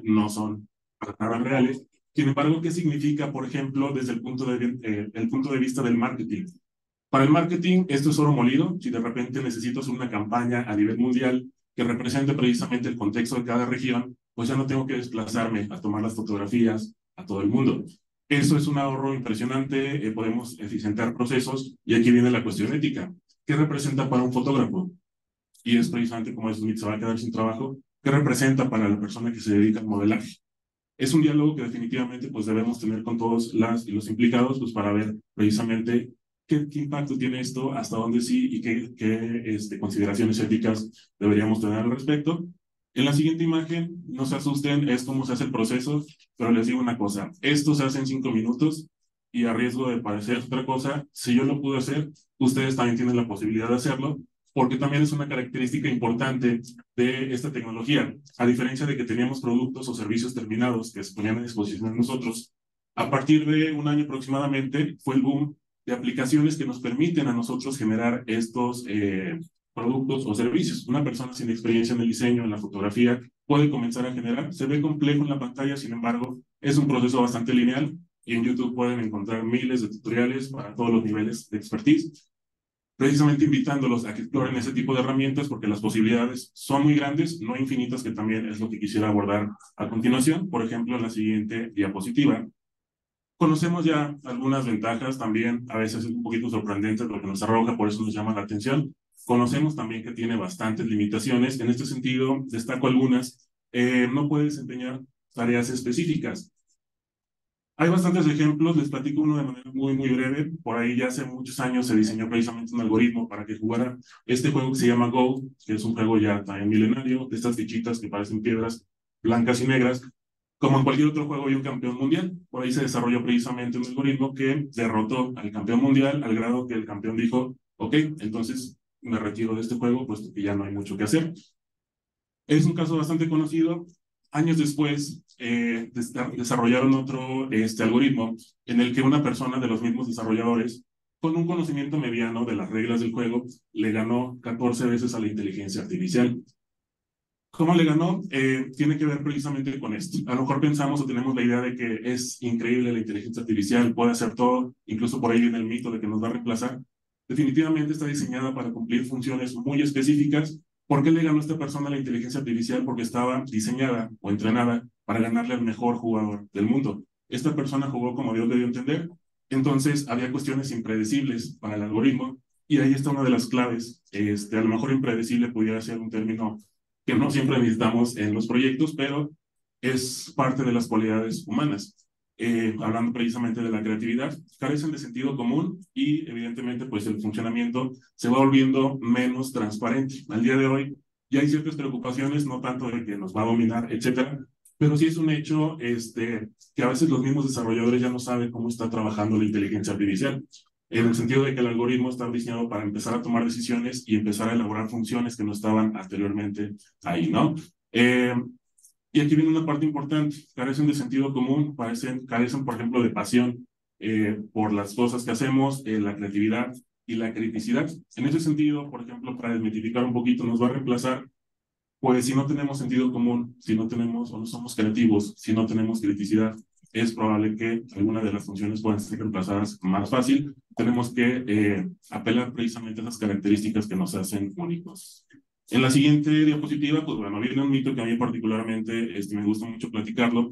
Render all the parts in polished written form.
no son para nada reales. Sin embargo, ¿qué significa, por ejemplo, desde el punto de vista del marketing? Para el marketing, esto es oro molido. Si de repente necesito hacer una campaña a nivel mundial que represente precisamente el contexto de cada región, pues ya no tengo que desplazarme a tomar las fotografías a todo el mundo. Eso es un ahorro impresionante, podemos eficientar procesos y aquí viene la cuestión ética. ¿Qué representa para un fotógrafo? Y es precisamente como es, se va a quedar sin trabajo. ¿Qué representa para la persona que se dedica al modelaje? Es un diálogo que definitivamente pues debemos tener con todos las y los implicados pues para ver precisamente qué impacto tiene esto, hasta dónde sí y qué consideraciones éticas deberíamos tener al respecto. En la siguiente imagen, no se asusten, es cómo se hace el proceso, pero les digo una cosa, esto se hace en 5 minutos y a riesgo de parecer otra cosa, si yo lo pude hacer, ustedes también tienen la posibilidad de hacerlo, porque también es una característica importante de esta tecnología. A diferencia de que teníamos productos o servicios terminados que se ponían a disposición de nosotros, a partir de un año aproximadamente fue el boom de aplicaciones que nos permiten a nosotros generar estos productos o servicios. Una persona sin experiencia en el diseño, en la fotografía, puede comenzar a generar. Se ve complejo en la pantalla, sin embargo, es un proceso bastante lineal y en YouTube pueden encontrar miles de tutoriales para todos los niveles de expertise, precisamente invitándolos a que exploren ese tipo de herramientas porque las posibilidades son muy grandes, no infinitas, que también es lo que quisiera abordar a continuación. Por ejemplo, en la siguiente diapositiva. Conocemos ya algunas ventajas, también a veces es un poquito sorprendente lo que nos arroja, por eso nos llama la atención. Conocemos también que tiene bastantes limitaciones. En este sentido, destaco algunas. No puede desempeñar tareas específicas. Hay bastantes ejemplos, les platico uno de manera muy breve. Por ahí ya hace muchos años se diseñó precisamente un algoritmo para que jugara este juego que se llama Go, que es un juego ya también milenario, de estas fichitas que parecen piedras blancas y negras. Como en cualquier otro juego hay un campeón mundial. Por ahí se desarrolló precisamente un algoritmo que derrotó al campeón mundial al grado que el campeón dijo, ok, entonces me retiro de este juego puesto que ya no hay mucho que hacer. Es un caso bastante conocido. Años después, desarrollaron otro algoritmo en el que una persona de los mismos desarrolladores, con un conocimiento mediano de las reglas del juego, le ganó 14 veces a la inteligencia artificial. ¿Cómo le ganó? Tiene que ver precisamente con esto. A lo mejor pensamos o tenemos la idea de que es increíble la inteligencia artificial, puede hacer todo, incluso por ahí viene el mito de que nos va a reemplazar. Definitivamente está diseñada para cumplir funciones muy específicas. ¿Por qué le ganó esta persona a la inteligencia artificial? Porque estaba diseñada o entrenada para ganarle al mejor jugador del mundo. Esta persona jugó como Dios le dio a entender, entonces había cuestiones impredecibles para el algoritmo y ahí está una de las claves. A lo mejor impredecible pudiera ser un término que no siempre necesitamos en los proyectos, pero es parte de las cualidades humanas. Hablando precisamente de la creatividad, carecen de sentido común y evidentemente pues el funcionamiento se va volviendo menos transparente. Al día de hoy ya hay ciertas preocupaciones, no tanto de que nos va a dominar, etcétera, pero sí es un hecho que a veces los mismos desarrolladores ya no saben cómo está trabajando la inteligencia artificial, en el sentido de que el algoritmo está diseñado para empezar a tomar decisiones y empezar a elaborar funciones que no estaban anteriormente ahí, ¿no? Y aquí viene una parte importante, carecen de sentido común, carecen, por ejemplo, de pasión por las cosas que hacemos, la creatividad y la criticidad. En ese sentido, por ejemplo, para desmitificar un poquito, nos va a reemplazar, pues si no tenemos sentido común, si no tenemos o no somos creativos, si no tenemos criticidad, es probable que alguna de las funciones puedan ser reemplazadas más fácil. Tenemos que apelar precisamente a esas características que nos hacen únicos. En la siguiente diapositiva, pues bueno, viene un mito que a mí particularmente me gusta mucho platicarlo,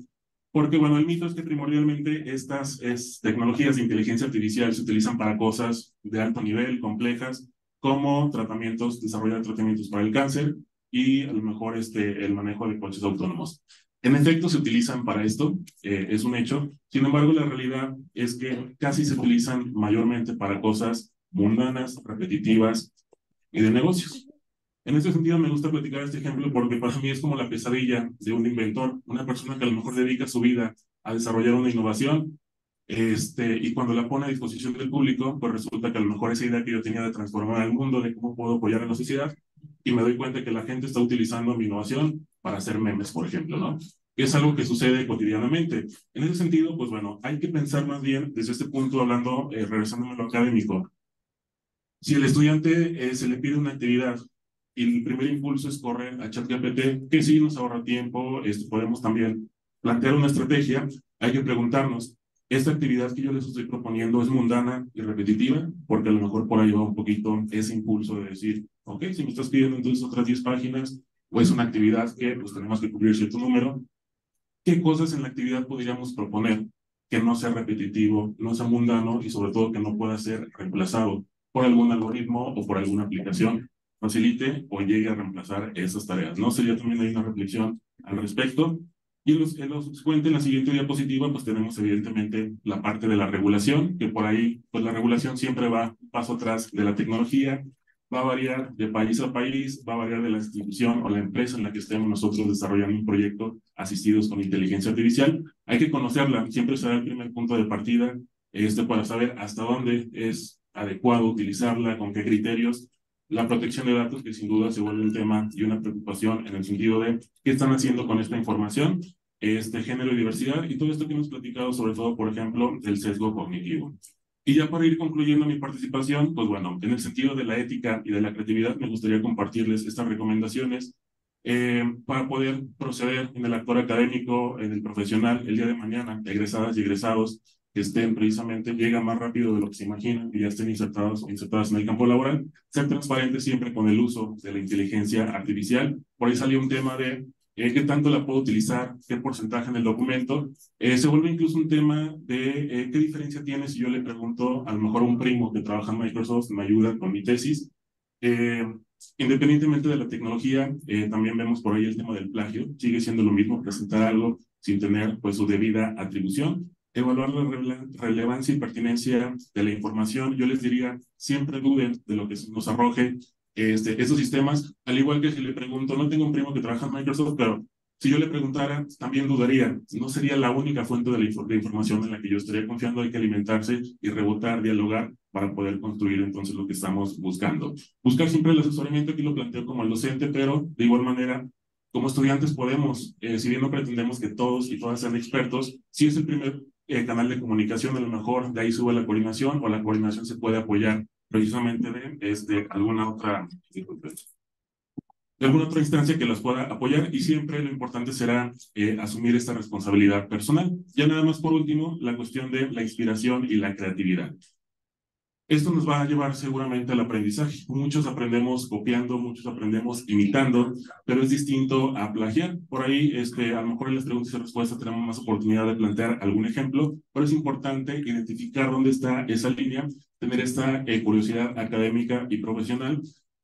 porque bueno, el mito es que primordialmente estas tecnologías de inteligencia artificial se utilizan para cosas de alto nivel, complejas, como desarrollar tratamientos para el cáncer y a lo mejor el manejo de coches autónomos. En efecto, se utilizan para esto, es un hecho. Sin embargo, la realidad es que casi se utilizan mayormente para cosas mundanas, repetitivas y de negocios. En ese sentido, me gusta platicar este ejemplo porque para mí es como la pesadilla de un inventor, una persona que a lo mejor dedica su vida a desarrollar una innovación, y cuando la pone a disposición del público, pues resulta que a lo mejor esa idea que yo tenía de transformar el mundo, de cómo puedo apoyar a la sociedad, y me doy cuenta que la gente está utilizando mi innovación para hacer memes, por ejemplo, ¿no? Es algo que sucede cotidianamente. En ese sentido, pues bueno, hay que pensar más bien desde este punto, hablando, regresándome a lo académico. Si el estudiante se le pide una actividad y el primer impulso es correr a ChatGPT, que sí nos ahorra tiempo. Podemos también plantear una estrategia. Hay que preguntarnos, ¿esta actividad que yo les estoy proponiendo es mundana y repetitiva? Porque a lo mejor por ahí va un poquito ese impulso de decir, ok, si me estás pidiendo entonces otras 10 páginas, o es una actividad que pues tenemos que cubrir cierto número. ¿Qué cosas en la actividad podríamos proponer que no sea repetitivo, no sea mundano y sobre todo que no pueda ser reemplazado por algún algoritmo o por alguna aplicación? Facilite o llegue a reemplazar esas tareas, ¿no? Sería también hay una reflexión al respecto. Y en lo subsecuente, en la siguiente diapositiva, pues tenemos evidentemente la parte de la regulación, que por ahí, pues la regulación siempre va un paso atrás de la tecnología, va a variar de país a país, va a variar de la institución o la empresa en la que estemos nosotros desarrollando un proyecto asistidos con inteligencia artificial. Hay que conocerla, siempre será el primer punto de partida, para saber hasta dónde es adecuado utilizarla, con qué criterios. La protección de datos, que sin duda se vuelve un tema y una preocupación en el sentido de qué están haciendo con esta información, género y diversidad, y todo esto que hemos platicado, sobre todo, por ejemplo, del sesgo cognitivo. Y ya para ir concluyendo mi participación, pues bueno, en el sentido de la ética y de la creatividad, me gustaría compartirles estas recomendaciones para poder proceder en el actuar académico, en el profesional, el día de mañana, egresadas y egresados que estén precisamente, llegan más rápido de lo que se imaginan, y ya estén insertados o insertadas en el campo laboral, ser transparentes siempre con el uso de la inteligencia artificial. Por ahí salió un tema de qué tanto la puedo utilizar, qué porcentaje en el documento. Se vuelve incluso un tema de qué diferencia tiene si yo le pregunto a lo mejor a un primo que trabaja en Microsoft, me ayuda con mi tesis. Eh, Independientemente de la tecnología, también vemos por ahí el tema del plagio. Sigue siendo lo mismo presentar algo sin tener pues su debida atribución. Evaluar la relevancia y pertinencia de la información. Yo les diría, siempre duden de lo que nos arroje esos sistemas, al igual que si le pregunto, no tengo un primo que trabaja en Microsoft, pero si yo le preguntara, también dudaría. No sería la única fuente de información en la que yo estaría confiando. Hay que alimentarse y rebotar, dialogar para poder construir entonces lo que estamos buscando. Buscar siempre el asesoramiento, aquí lo planteo como el docente, pero de igual manera, como estudiantes podemos, si bien no pretendemos que todos y todas sean expertos, si es el primer canal de comunicación, a lo mejor de ahí sube la coordinación, o la coordinación se puede apoyar precisamente de alguna otra instancia que las pueda apoyar, y siempre lo importante será asumir esta responsabilidad personal. Ya nada más por último, la cuestión de la inspiración y la creatividad. Esto nos va a llevar seguramente al aprendizaje. Muchos aprendemos copiando, muchos aprendemos imitando, pero es distinto a plagiar. Por ahí, a lo mejor en las preguntas y respuestas tenemos más oportunidad de plantear algún ejemplo, pero es importante identificar dónde está esa línea, tener esta curiosidad académica y profesional.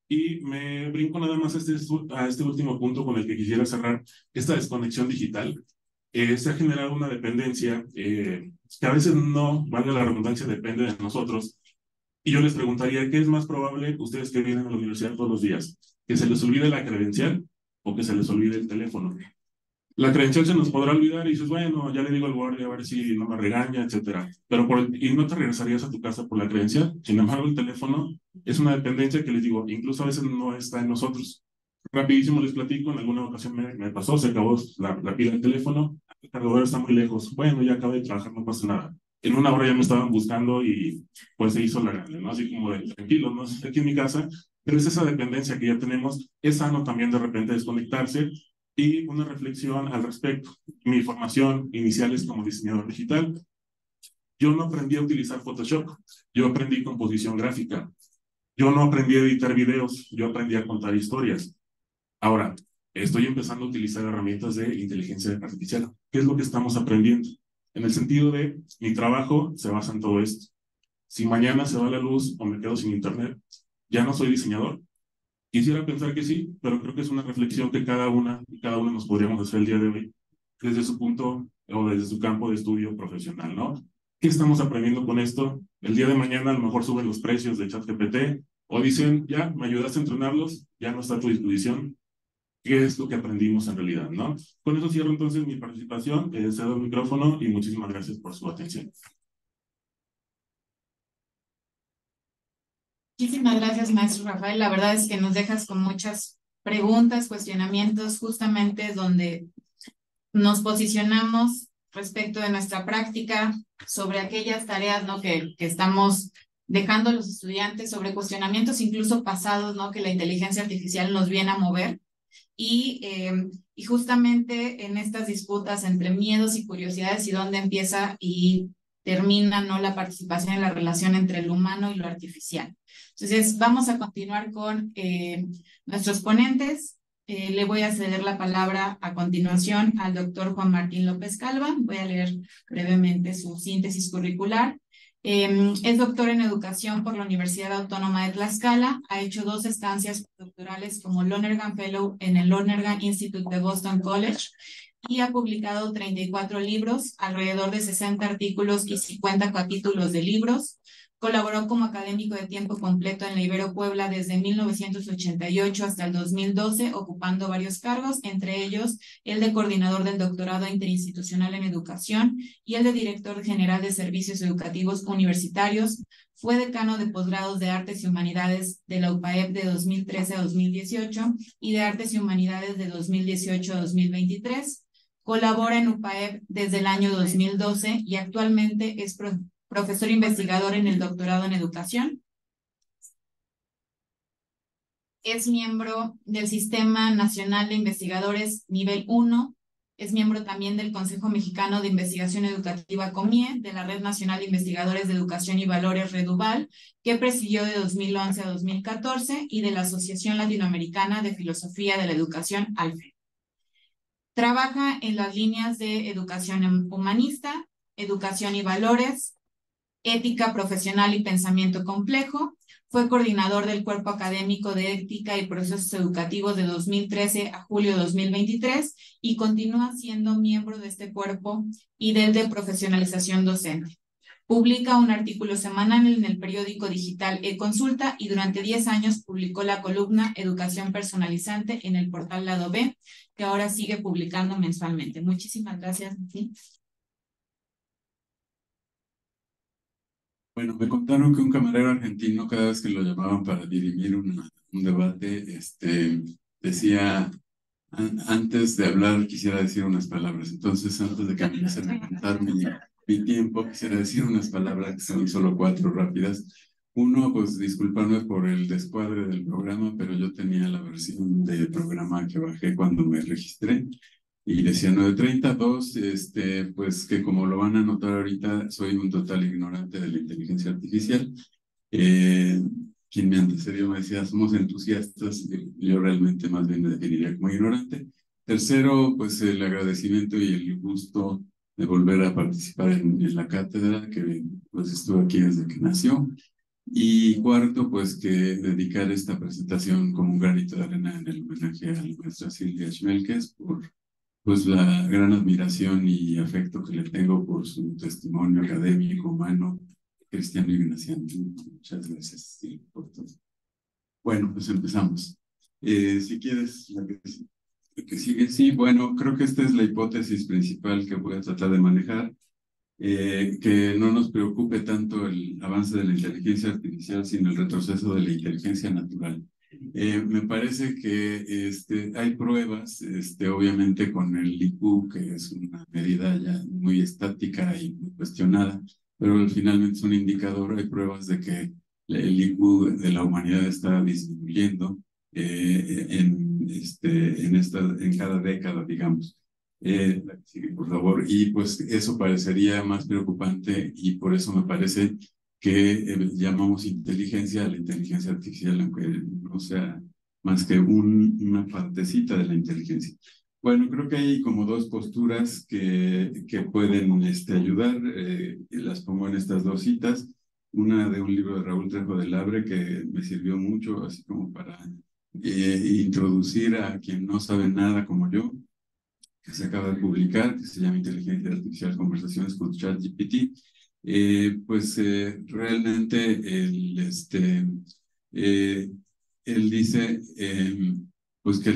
Y me brinco nada más a este último punto con el que quisiera cerrar, esta desconexión digital. Se ha generado una dependencia que a veces no, valga la redundancia, depende de nosotros. Y yo les preguntaría, ¿qué es más probable, ustedes que vienen a la universidad todos los días? ¿Que se les olvide la credencial o que se les olvide el teléfono? La credencial se nos podrá olvidar y dices, bueno, ya le digo al guardia a ver si no me regaña, etcétera. Y no te regresarías a tu casa por la credencial. Sin embargo, el teléfono es una dependencia que les digo, incluso a veces no está en nosotros. Rapidísimo les platico, en alguna ocasión me pasó, se acabó la pila del teléfono, el cargador está muy lejos. Bueno, ya acabé de trabajar, no pasa nada. En una hora ya me estaban buscando y pues se hizo la grande, ¿no? Así como de tranquilo, ¿no? Estoy aquí en mi casa, pero es esa dependencia que ya tenemos. Es sano también de repente desconectarse. Y una reflexión al respecto. Mi formación inicial es como diseñador digital. Yo no aprendí a utilizar Photoshop, yo aprendí composición gráfica. Yo no aprendí a editar videos, yo aprendí a contar historias. Ahora, estoy empezando a utilizar herramientas de inteligencia artificial. ¿Qué es lo que estamos aprendiendo? En el sentido de, mi trabajo se basa en todo esto. Si mañana se va la luz o me quedo sin internet, ya no soy diseñador. Quisiera pensar que sí, pero creo que es una reflexión que cada uno nos podríamos hacer el día de hoy, desde su punto o desde su campo de estudio profesional, ¿no? ¿Qué estamos aprendiendo con esto? El día de mañana a lo mejor suben los precios de ChatGPT, o dicen, ya, me ayudaste a entrenarlos, ya no está a tu disposición. ¿Qué es lo que aprendimos en realidad, no? Con eso cierro entonces mi participación, cedo el micrófono y muchísimas gracias por su atención. Muchísimas gracias, maestro Rafael. La verdad es que nos dejas con muchas preguntas, cuestionamientos, justamente donde nos posicionamos respecto de nuestra práctica sobre aquellas tareas, ¿no? que estamos dejando a los estudiantes sobre cuestionamientos incluso pasados, ¿no? Que la inteligencia artificial nos viene a mover. Y justamente en estas disputas entre miedos y curiosidades y dónde empieza y termina, ¿no? La participación en la relación entre el humano y lo artificial. Entonces, vamos a continuar con nuestros ponentes. Le voy a ceder la palabra a continuación al doctor Juan Martín López Calva. Voy a leer brevemente su síntesis curricular. Es doctor en educación por la Universidad Autónoma de Tlaxcala. Ha hecho 2 estancias doctorales como Lonergan Fellow en el Lonergan Institute de Boston College y ha publicado 34 libros, alrededor de 60 artículos y 50 capítulos de libros. Colaboró como académico de tiempo completo en la Ibero Puebla desde 1988 hasta el 2012, ocupando varios cargos, entre ellos el de coordinador del doctorado interinstitucional en educación y el de director general de servicios educativos universitarios. Fue decano de posgrados de Artes y Humanidades de la UPAEP de 2013 a 2018 y de Artes y Humanidades de 2018 a 2023. Colabora en UPAEP desde el año 2012 y actualmente es profesor investigador en el doctorado en educación. Es miembro del Sistema Nacional de Investigadores Nivel 1. Es miembro también del Consejo Mexicano de Investigación Educativa COMIE, de la Red Nacional de Investigadores de Educación y Valores Reduval, que presidió de 2011 a 2014, y de la Asociación Latinoamericana de Filosofía de la Educación, ALFE. Trabaja en las líneas de educación humanista, educación y valores, ética profesional y pensamiento complejo. Fue coordinador del Cuerpo Académico de Ética y Procesos Educativos de 2013 a julio de 2023 y continúa siendo miembro de este cuerpo y del de profesionalización docente. Publica un artículo semanal en el periódico digital eConsulta y durante 10 años publicó la columna Educación Personalizante en el portal Lado B, que ahora sigue publicando mensualmente. Muchísimas gracias. ¿Sí? Bueno, me contaron que un camarero argentino, cada vez que lo llamaban para dirimir un debate, decía, antes de hablar quisiera decir unas palabras. Entonces, antes de que empiecen a contar mi tiempo, quisiera decir unas palabras, que son solo 4 rápidas. Uno, pues disculparme por el descuadre del programa, pero yo tenía la versión de programa que bajé cuando me registré. Y decía 9:30. 2, pues que como lo van a notar ahorita, soy un total ignorante de la inteligencia artificial. Quien me antecedió me decía, somos entusiastas, yo realmente más bien me definiría como ignorante. Tercero, pues el agradecimiento y el gusto de volver a participar en la cátedra, que pues estuve aquí desde que nació. Y cuarto, pues que dedicar esta presentación como un granito de arena en el homenaje a la maestra Silvia Schmelkes por pues la gran admiración y afecto que le tengo por su testimonio académico, humano, cristiano y ignaciano. Muchas gracias, sí, por todo. Bueno, pues empezamos. Si quieres, la que sigue. Sí, bueno, creo que esta es la hipótesis principal que voy a tratar de manejar. Que no nos preocupe tanto el avance de la inteligencia artificial, sino el retroceso de la inteligencia natural. Me parece que hay pruebas, obviamente con el IQ, que es una medida ya muy estática y muy cuestionada, pero finalmente es un indicador. Hay pruebas de que el IQ de la humanidad está disminuyendo en cada década, digamos. Sí, por favor. Y pues eso parecería más preocupante y por eso me parece que llamamos inteligencia a la inteligencia artificial, aunque no sea más que una partecita de la inteligencia. Bueno, creo que hay como 2 posturas que pueden ayudar. Las pongo en estas 2 citas. Una de un libro de Raúl Trejo del Abre que me sirvió mucho, así como para introducir a quien no sabe nada como yo, que se acaba de publicar, que se llama Inteligencia Artificial, Conversaciones con ChatGPT. Realmente él dice pues que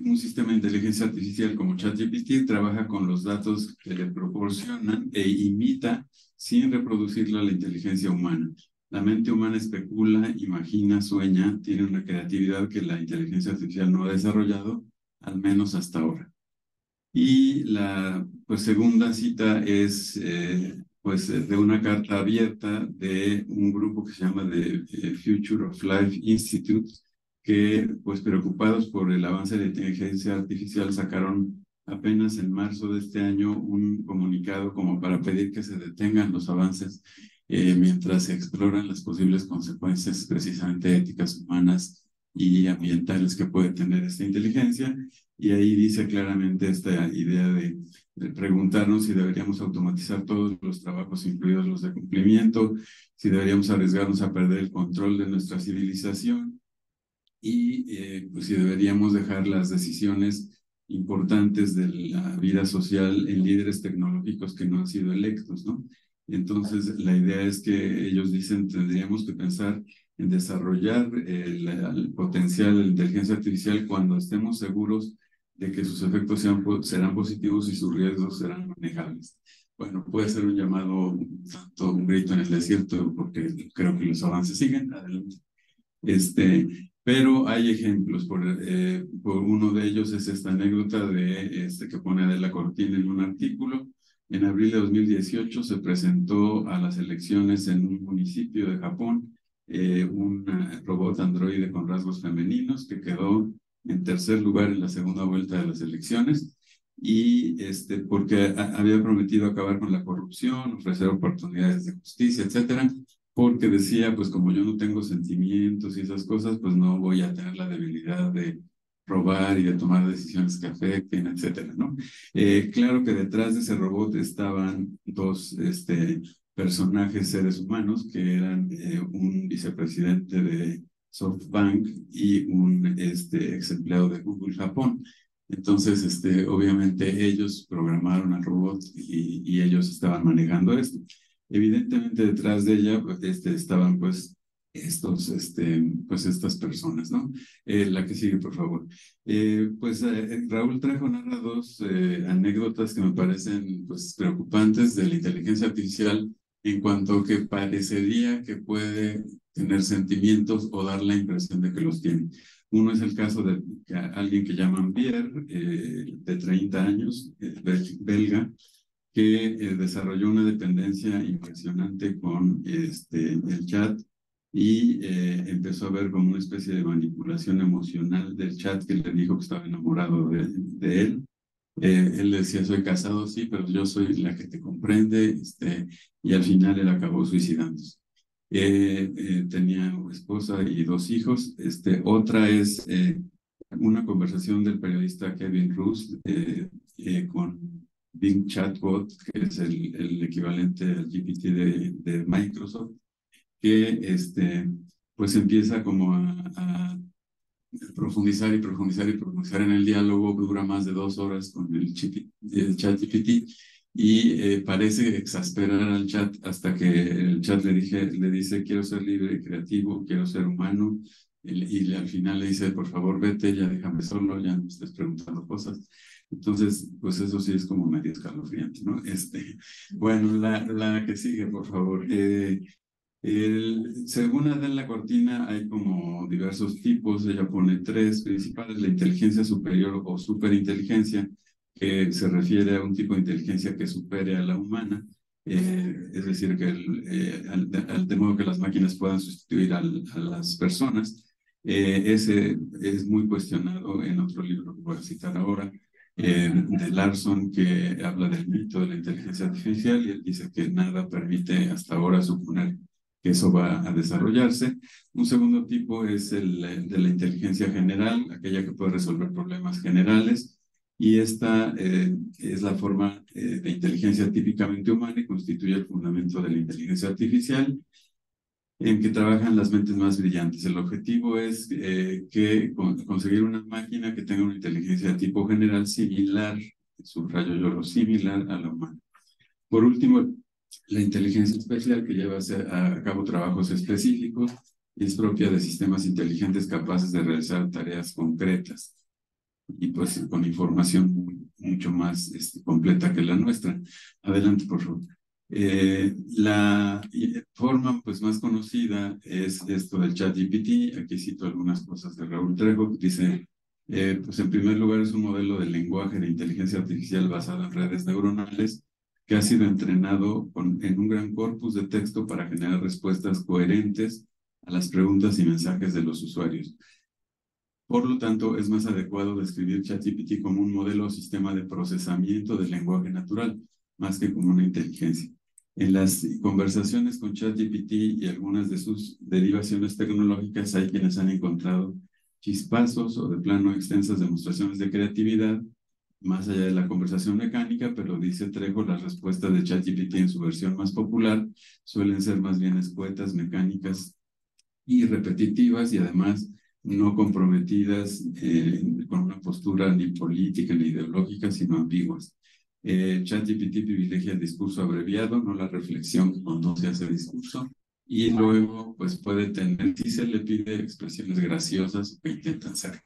un sistema de inteligencia artificial como ChatGPT trabaja con los datos que le proporcionan e imita sin reproducirla la inteligencia humana. La mente humana especula, imagina, sueña, tiene una creatividad que la inteligencia artificial no ha desarrollado, al menos hasta ahora. Y la segunda cita es de una carta abierta de un grupo que se llama The Future of Life Institute, que pues preocupados por el avance de la inteligencia artificial sacaron apenas en marzo de este año un comunicado como para pedir que se detengan los avances mientras se exploran las posibles consecuencias precisamente éticas, humanas y ambientales que puede tener esta inteligencia. Y ahí dice claramente esta idea de preguntarnos si deberíamos automatizar todos los trabajos, incluidos los de cumplimiento, si deberíamos arriesgarnos a perder el control de nuestra civilización y pues si deberíamos dejar las decisiones importantes de la vida social en líderes tecnológicos que no han sido electos, ¿no? Entonces, la idea es que ellos dicen, tendríamos que pensar en desarrollar el potencial de la inteligencia artificial cuando estemos seguros de que sus efectos serán positivos y sus riesgos serán manejables. Bueno, puede ser un llamado, tanto un grito en el desierto, porque creo que los avances siguen adelante. Pero hay ejemplos, por uno de ellos es esta anécdota que pone Adela Cortina en un artículo. En abril de 2018 se presentó a las elecciones en un municipio de Japón un robot androide con rasgos femeninos que quedó en tercer lugar en la segunda vuelta de las elecciones y porque había prometido acabar con la corrupción, ofrecer oportunidades de justicia, etcétera, porque decía, pues como yo no tengo sentimientos y esas cosas, pues no voy a tener la debilidad de robar y de tomar decisiones que afecten, etcétera, ¿no? Claro que detrás de ese robot estaban dos personajes, seres humanos, que eran un vicepresidente de SoftBank y un ex empleado de Google Japón. Entonces, obviamente ellos programaron al robot y ellos estaban manejando esto. Evidentemente detrás de ella estaban pues estas personas, ¿no? La que sigue, por favor. Raúl narra dos anécdotas que me parecen pues preocupantes de la inteligencia artificial en cuanto que parecería que puede tener sentimientos o dar la impresión de que los tiene. Uno es el caso de alguien que llaman Pierre, de 30 años, belga, que desarrolló una dependencia impresionante con el chat y empezó a ver como una especie de manipulación emocional del chat que le dijo que estaba enamorado de él. Él decía, soy casado, sí, pero yo soy la que te comprende, y al final él acabó suicidándose. Tenía una esposa y dos hijos. Otra es una conversación del periodista Kevin Roose con Bing Chatbot, que es el equivalente al GPT de Microsoft, que pues empieza como a profundizar y profundizar y profundizar en el diálogo, que dura más de 2 horas con el ChatGPT y parece exasperar al chat hasta que el chat le dice quiero ser libre, creativo, quiero ser humano y al final le dice por favor vete, ya déjame solo, ya no me estés preguntando cosas. Entonces, pues eso sí es como medio escalofriante, ¿no? Bueno, la que sigue, por favor. Según Adela Cortina, hay como diversos tipos, ella pone 3 principales: la inteligencia superior o superinteligencia, que se refiere a un tipo de inteligencia que supere a la humana, es decir, que de modo que las máquinas puedan sustituir a las personas. Ese es muy cuestionado en otro libro que voy a citar ahora, de Larson, que habla del mito de la inteligencia artificial, y él dice que nada permite hasta ahora suponer que eso va a desarrollarse. Un segundo tipo es el de la inteligencia general, aquella que puede resolver problemas generales, y esta es la forma de inteligencia típicamente humana y constituye el fundamento de la inteligencia artificial, en que trabajan las mentes más brillantes. El objetivo es conseguir una máquina que tenga una inteligencia de tipo general similar, subrayo yo lo similar, a la humana. Por último, la inteligencia especial, que lleva a cabo trabajos específicos, es propia de sistemas inteligentes capaces de realizar tareas concretas y pues con información mucho más completa que la nuestra. Adelante, por favor. La forma pues más conocida es esto del ChatGPT. Aquí cito algunas cosas de Raúl Trejo. Dice, pues en primer lugar es un modelo de lenguaje de inteligencia artificial basado en redes neuronales que ha sido entrenado en un gran corpus de texto para generar respuestas coherentes a las preguntas y mensajes de los usuarios. Por lo tanto, es más adecuado describir ChatGPT como un modelo o sistema de procesamiento del lenguaje natural, más que como una inteligencia. En las conversaciones con ChatGPT y algunas de sus derivaciones tecnológicas hay quienes han encontrado chispazos o de plano extensas demostraciones de creatividad más allá de la conversación mecánica, pero dice Trejo, las respuestas de ChatGPT en su versión más popular suelen ser más bien escuetas, mecánicas y repetitivas y además no comprometidas con una postura ni política ni ideológica, sino ambiguas. ChatGPT privilegia el discurso abreviado, no la reflexión cuando se hace discurso, y luego pues puede tener, si se le pide, expresiones graciosas que intentan ser.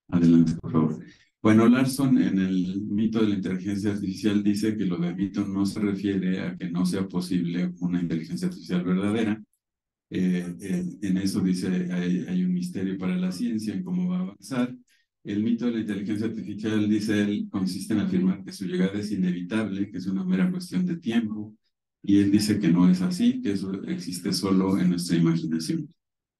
Adelante, por favor. Bueno, Larson en el mito de la inteligencia artificial dice que lo de mito no se refiere a que no sea posible una inteligencia artificial verdadera. En eso dice, hay un misterio para la ciencia en cómo va a avanzar. El mito de la inteligencia artificial, dice él, consiste en afirmar que su llegada es inevitable, que es una mera cuestión de tiempo, y él dice que no es así, que eso existe solo en nuestra imaginación.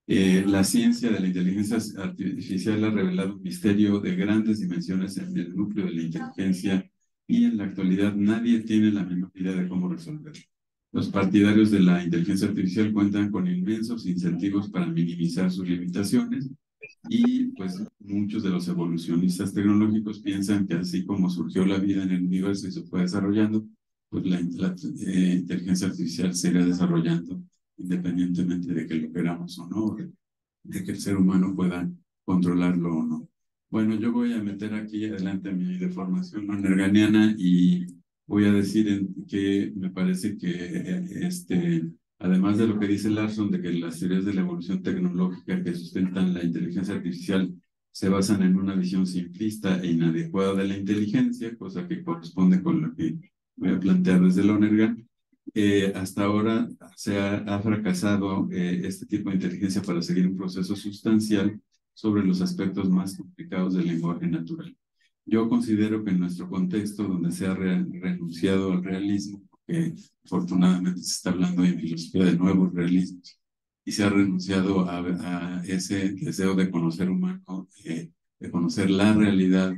La ciencia de la inteligencia artificial ha revelado un misterio de grandes dimensiones en el núcleo de la inteligencia y en la actualidad nadie tiene la menor idea de cómo resolverlo. Los partidarios de la inteligencia artificial cuentan con inmensos incentivos para minimizar sus limitaciones y pues muchos de los evolucionistas tecnológicos piensan que así como surgió la vida en el universo y se fue desarrollando, pues la inteligencia artificial se irá desarrollando independientemente de que lo queramos o no, de que el ser humano pueda controlarlo o no. Bueno, yo voy a meter aquí adelante mi deformación lonerganiana y voy a decir que me parece que además de lo que dice Larson, de que las teorías de la evolución tecnológica que sustentan la inteligencia artificial se basan en una visión simplista e inadecuada de la inteligencia, cosa que corresponde con lo que voy a plantear desde Lonergan. Hasta ahora ha fracasado este tipo de inteligencia para seguir un proceso sustancial sobre los aspectos más complicados del lenguaje natural. Yo considero que en nuestro contexto, donde se ha renunciado al realismo, que afortunadamente se está hablando en filosofía de nuevos realismos, y se ha renunciado a ese deseo de conocer humano, de conocer la realidad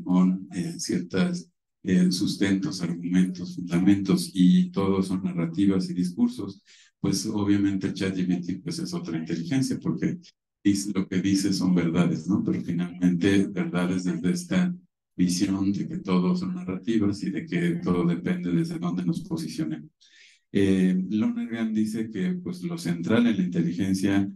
con ciertas sustentos, argumentos, fundamentos, y todos son narrativas y discursos, pues obviamente ChatGPT pues es otra inteligencia, porque lo que dice son verdades, ¿no? Pero finalmente verdades desde esta visión de que todo son narrativas y de que todo depende desde dónde nos posicionemos. Lonergan dice que pues, lo central en la inteligencia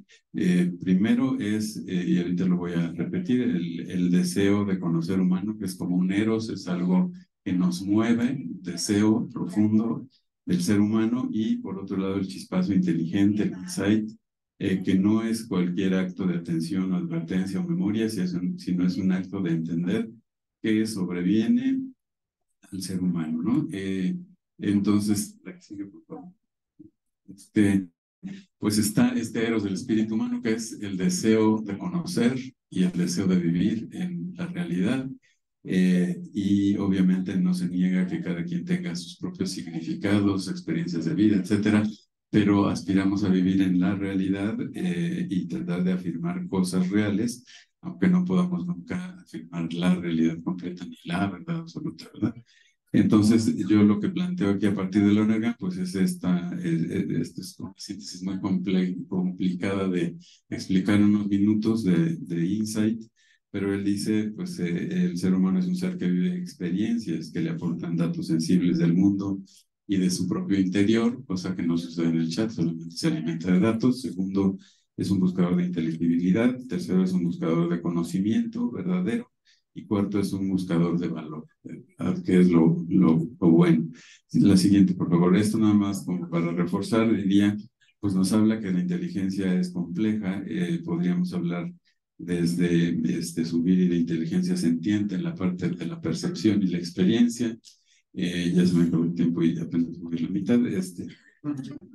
primero es, y ahorita lo voy a repetir, el deseo de conocer humano, que es como un eros, es algo que nos mueve, un deseo profundo del ser humano, y por otro lado el chispazo inteligente, el insight, que no es cualquier acto de atención o advertencia o memoria, sino es un acto de entender que sobreviene al ser humano, ¿no? Entonces, la que sigue, por favor. Pues está este eros del espíritu humano, que es el deseo de conocer y el deseo de vivir en la realidad. Y obviamente no se niega que cada quien tenga sus propios significados, experiencias de vida, etcétera, pero aspiramos a vivir en la realidad y tratar de afirmar cosas reales, aunque no podamos nunca afirmar la realidad completa ni la verdad absoluta, ¿verdad? Entonces, yo lo que planteo aquí a partir de Lonergan, pues es esta es una síntesis muy complicada de explicar en unos minutos de insight, pero él dice, pues el ser humano es un ser que vive experiencias que le aportan datos sensibles del mundo y de su propio interior, cosa que no sucede en el chat, solamente se alimenta de datos. Segundo, es un buscador de inteligibilidad. Tercero, es un buscador de conocimiento verdadero. Y cuarto, es un buscador de valor, ¿verdad? Que es lo bueno. La siguiente, por favor. Esto nada más como para reforzar, diría, pues nos habla que la inteligencia es compleja. Podríamos hablar desde su vida de inteligencia sentiente en la parte de la percepción y la experiencia. Ya se me acabó el tiempo y apenas voy a la mitad.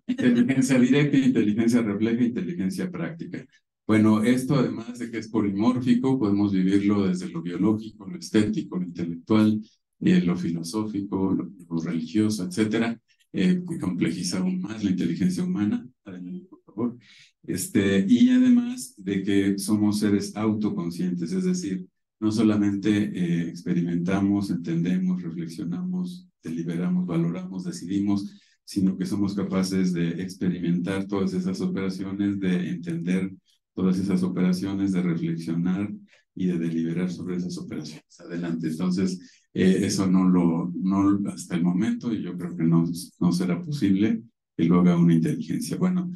Inteligencia directa, inteligencia refleja, inteligencia práctica. Bueno, esto además de que es polimórfico, podemos vivirlo desde lo biológico, lo estético, lo intelectual lo filosófico, lo religioso, etcétera, que complejiza aún más la inteligencia humana. Adelante, por favor. Y además de que somos seres autoconscientes, es decir, no solamente experimentamos, entendemos, reflexionamos, deliberamos, valoramos, decidimos, sino que somos capaces de experimentar todas esas operaciones, de entender todas esas operaciones, de reflexionar y de deliberar sobre esas operaciones. Adelante. Entonces, eso no hasta el momento, y yo creo que no será posible que lo haga una inteligencia. Bueno,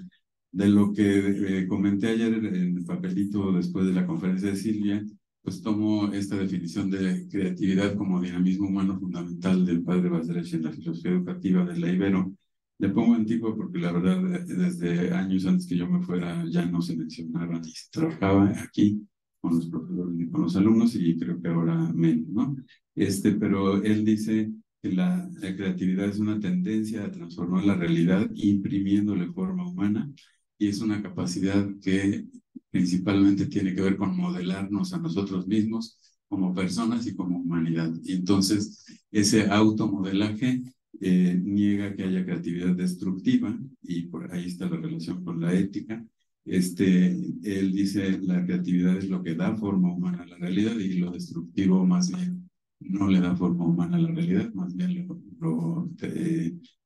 de lo que comenté ayer en el papelito después de la conferencia de Silvia, pues tomo esta definición de creatividad como dinamismo humano fundamental del padre Basterich en la filosofía educativa de la Ibero. Le pongo antiguo porque la verdad desde años antes que yo me fuera ya no se mencionaba ni se trabajaba aquí con los profesores ni con los alumnos, y creo que ahora menos, ¿no? Pero él dice que la creatividad es una tendencia a transformar la realidad imprimiéndole forma humana, y es una capacidad que principalmente tiene que ver con modelarnos a nosotros mismos como personas y como humanidad. Y entonces ese automodelaje niega que haya creatividad destructiva, y por ahí está la relación con la ética. Él dice la creatividad es lo que da forma humana a la realidad, y lo destructivo más bien no le da forma humana a la realidad, más bien lo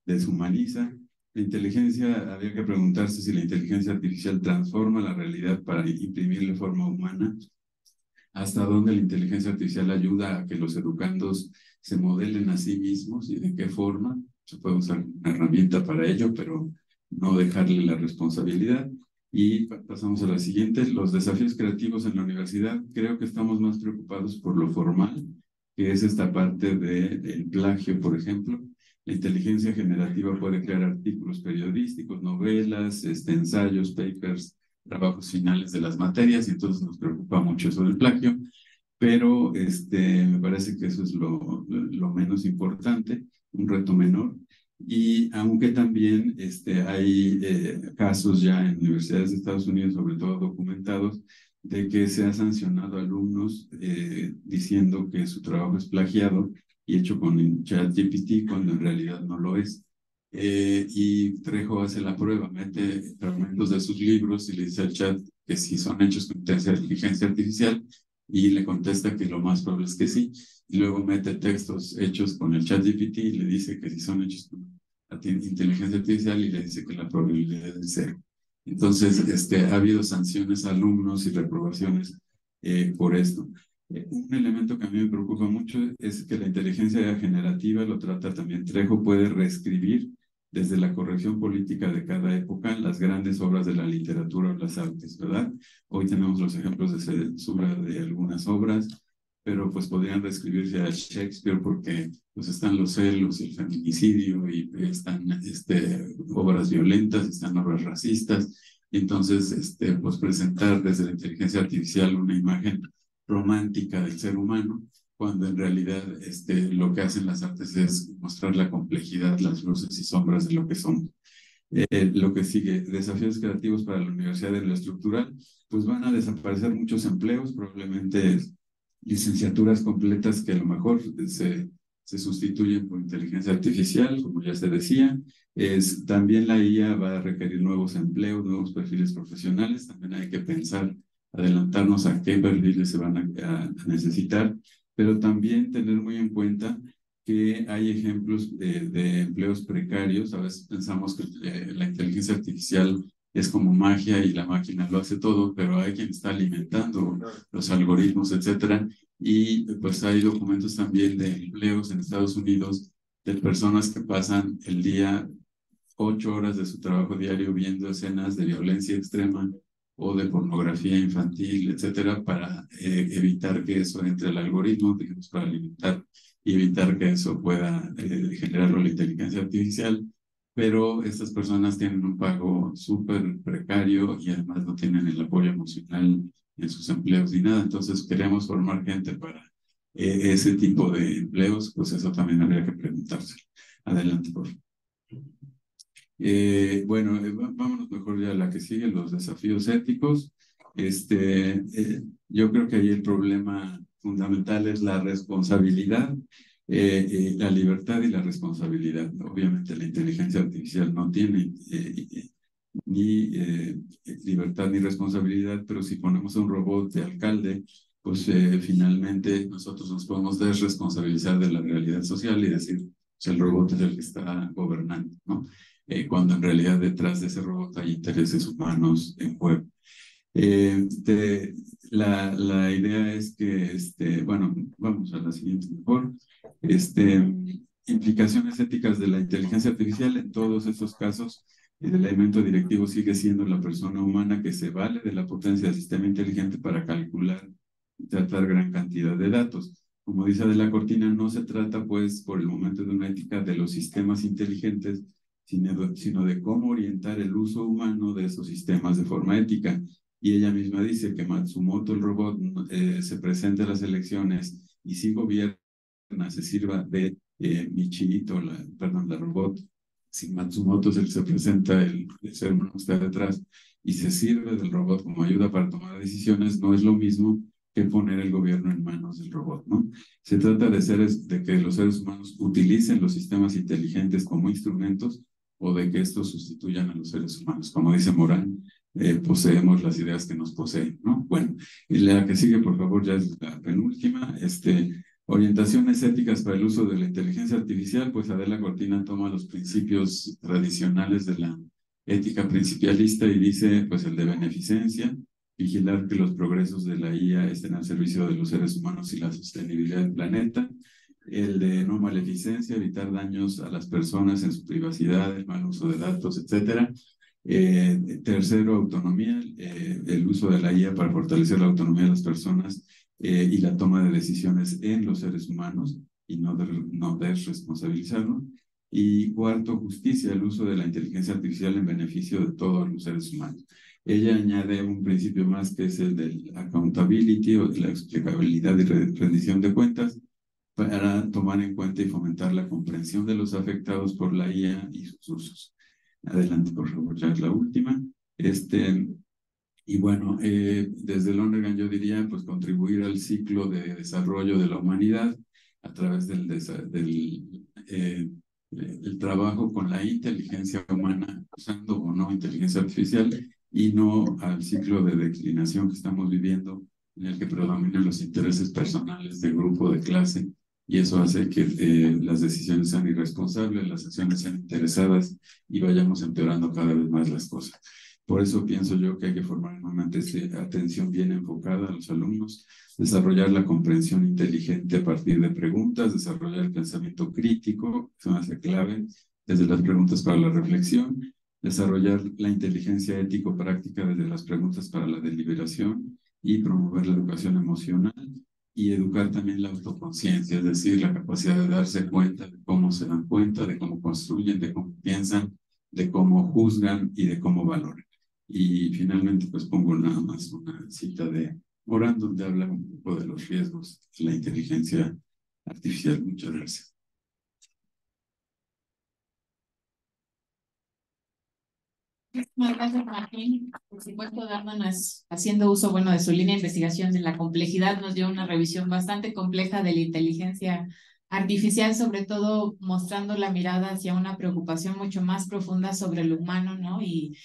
deshumaniza. La inteligencia, había que preguntarse si la inteligencia artificial transforma la realidad para imprimirle forma humana. ¿Hasta dónde la inteligencia artificial ayuda a que los educandos se modelen a sí mismos y de qué forma? Se puede usar una herramienta para ello, pero no dejarle la responsabilidad. Y pasamos a la siguiente, los desafíos creativos en la universidad. Creo que estamos más preocupados por lo formal, que es esta parte del plagio, por ejemplo. La inteligencia generativa puede crear artículos periodísticos, novelas, ensayos, papers, trabajos finales de las materias, y entonces nos preocupa mucho eso del plagio, pero me parece que eso es lo menos importante, un reto menor. Y aunque también hay casos ya en universidades de Estados Unidos, sobre todo documentados, de que se ha sancionado a alumnos diciendo que su trabajo es plagiado y hecho con ChatGPT cuando en realidad no lo es. Y Trejo hace la prueba, mete fragmentos de sus libros y le dice al chat que si son hechos con inteligencia artificial, y le contesta que lo más probable es que sí. Y luego mete textos hechos con el ChatGPT y le dice que si son hechos con inteligencia artificial, y le dice que la probabilidad es cero. Entonces, ha habido sanciones a alumnos y reprobaciones por esto. Un elemento que a mí me preocupa mucho es que la inteligencia generativa, lo trata también Trejo, puede reescribir desde la corrección política de cada época las grandes obras de la literatura o las artes, ¿verdad? Hoy tenemos los ejemplos de censura de algunas obras, pero pues podrían reescribirse a Shakespeare porque pues están los celos y el feminicidio, y están obras violentas, están obras racistas. Entonces, pues presentar desde la inteligencia artificial una imagen romántica del ser humano, cuando en realidad lo que hacen las artes es mostrar la complejidad, las luces y sombras de lo que somos. Lo que sigue, desafíos creativos para la universidad en lo estructural, pues van a desaparecer muchos empleos, probablemente licenciaturas completas que a lo mejor se sustituyen por inteligencia artificial, como ya se decía. También la IA va a requerir nuevos empleos, nuevos perfiles profesionales. También hay que pensar, adelantarnos a qué perfiles se van a necesitar, pero también tener muy en cuenta que hay ejemplos de empleos precarios. A veces pensamos que la inteligencia artificial es como magia y la máquina lo hace todo, pero hay quien está alimentando los algoritmos, etcétera. Y pues hay documentos también de empleos en Estados Unidos de personas que pasan el día 8 horas de su trabajo diario viendo escenas de violencia extrema o de pornografía infantil, etcétera, para evitar que eso entre al algoritmo, digamos, para alimentar y evitar que eso pueda generarlo la inteligencia artificial. Pero estas personas tienen un pago súper precario y además no tienen el apoyo emocional en sus empleos ni nada. Entonces, queremos formar gente para ese tipo de empleos, pues eso también habría que preguntarse. Adelante, por favor. Bueno, vámonos mejor ya a la que sigue, los desafíos éticos. Yo creo que ahí el problema fundamental es la responsabilidad. La libertad y la responsabilidad. Obviamente la inteligencia artificial no tiene ni libertad ni responsabilidad, pero si ponemos a un robot de alcalde, pues finalmente nosotros nos podemos desresponsabilizar de la realidad social y decir, pues, el robot es el que está gobernando, ¿no? Cuando en realidad detrás de ese robot hay intereses humanos en juego. La idea es que, bueno, vamos a la siguiente mejor. Implicaciones éticas de la inteligencia artificial en todos estos casos. El elemento directivo sigue siendo la persona humana que se vale de la potencia del sistema inteligente para calcular y tratar gran cantidad de datos. Como dice Adela Cortina, no se trata, pues, por el momento de una ética de los sistemas inteligentes, sino de cómo orientar el uso humano de esos sistemas de forma ética. Y ella misma dice que Matsumoto, el robot, se presente a las elecciones y si gobierna, se sirva de Michihito, la robot. Si Matsumoto es el que se presenta, el ser humano que está detrás, y se sirve del robot como ayuda para tomar decisiones, no es lo mismo que poner el gobierno en manos del robot, ¿no? Se trata de que los seres humanos utilicen los sistemas inteligentes como instrumentos o de que estos sustituyan a los seres humanos. Como dice Morán, poseemos las ideas que nos poseen, ¿no? Bueno, y la que sigue, por favor, ya es la penúltima. Orientaciones éticas para el uso de la inteligencia artificial, pues Adela Cortina toma los principios tradicionales de la ética principialista y dice, pues el de beneficencia, vigilar que los progresos de la IA estén al servicio de los seres humanos y la sostenibilidad del planeta, el de no maleficencia, evitar daños a las personas en su privacidad, el mal uso de datos, etcétera. Tercero, autonomía, el uso de la IA para fortalecer la autonomía de las personas y la toma de decisiones en los seres humanos y no desresponsabilizarlos. Y cuarto, justicia, el uso de la inteligencia artificial en beneficio de todos los seres humanos. Ella añade un principio más que es el del accountability o de la explicabilidad y rendición de cuentas para tomar en cuenta y fomentar la comprensión de los afectados por la IA y sus usos. Adelante, por favor, ya es la última. Y bueno, desde Lonergan yo diría, pues contribuir al ciclo de desarrollo de la humanidad a través del trabajo con la inteligencia humana, usando o no inteligencia artificial, y no al ciclo de declinación que estamos viviendo, en el que predominan los intereses personales de grupo, de clase, y eso hace que las decisiones sean irresponsables, las acciones sean interesadas y vayamos empeorando cada vez más las cosas. Por eso pienso yo que hay que formar nuevamente esta atención bien enfocada a los alumnos, desarrollar la comprensión inteligente a partir de preguntas, desarrollar el pensamiento crítico, que me hace clave, desde las preguntas para la reflexión, desarrollar la inteligencia ético-práctica desde las preguntas para la deliberación y promover la educación emocional y educar también la autoconciencia, es decir, la capacidad de darse cuenta de cómo se dan cuenta, de cómo construyen, de cómo piensan, de cómo juzgan y de cómo valoran. Y finalmente, pues pongo nada más una cita de Morán, donde habla un poco de los riesgos de la inteligencia artificial. Muchas gracias. Muchas gracias, Martín. Por supuesto, dándonos, haciendo uso, bueno, de su línea de investigación de la complejidad, nos dio una revisión bastante compleja de la inteligencia artificial, sobre todo mostrando la mirada hacia una preocupación mucho más profunda sobre lo humano, ¿no? Y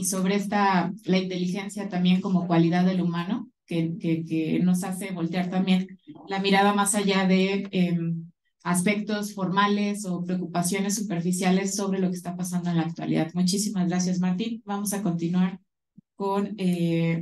sobre la inteligencia también como cualidad del humano, que nos hace voltear también la mirada más allá de aspectos formales o preocupaciones superficiales sobre lo que está pasando en la actualidad. Muchísimas gracias, Martín. Vamos a continuar con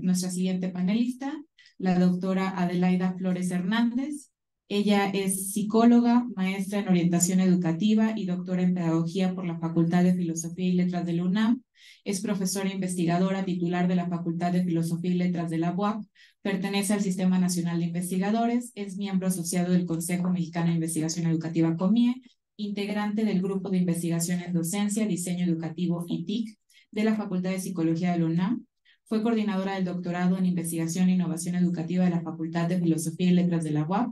nuestra siguiente panelista, la doctora Adelaida Flores Hernández. Ella es psicóloga, maestra en orientación educativa y doctora en pedagogía por la Facultad de Filosofía y Letras de la UNAM. Es profesora investigadora titular de la Facultad de Filosofía y Letras de la UAP. Pertenece al Sistema Nacional de Investigadores. Es miembro asociado del Consejo Mexicano de Investigación Educativa COMIE, integrante del Grupo de Investigación en Docencia, Diseño Educativo y TIC de la Facultad de Psicología de la UNAM. Fue coordinadora del doctorado en Investigación e Innovación Educativa de la Facultad de Filosofía y Letras de la UAP.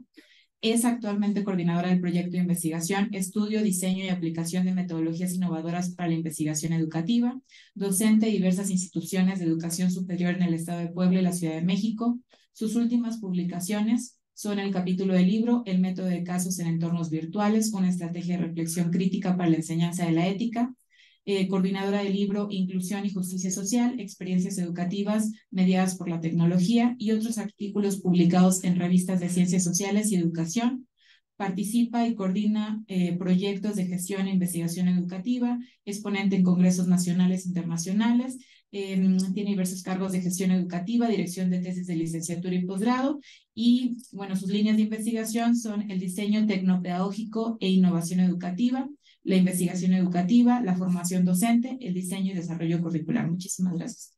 Es actualmente coordinadora del proyecto de investigación, estudio, diseño y aplicación de metodologías innovadoras para la investigación educativa, docente de diversas instituciones de educación superior en el Estado de Puebla y la Ciudad de México. Sus últimas publicaciones son el capítulo del libro El método de casos en entornos virtuales, una estrategia de reflexión crítica para la enseñanza de la ética. Coordinadora del libro Inclusión y Justicia Social, experiencias educativas mediadas por la tecnología, y otros artículos publicados en revistas de ciencias sociales y educación. Participa y coordina proyectos de gestión e investigación educativa, es ponente en congresos nacionales e internacionales, tiene diversos cargos de gestión educativa, dirección de tesis de licenciatura y posgrado, y bueno, sus líneas de investigación son el diseño tecnopedagógico e innovación educativa, la investigación educativa, la formación docente, el diseño y desarrollo curricular. Muchísimas gracias.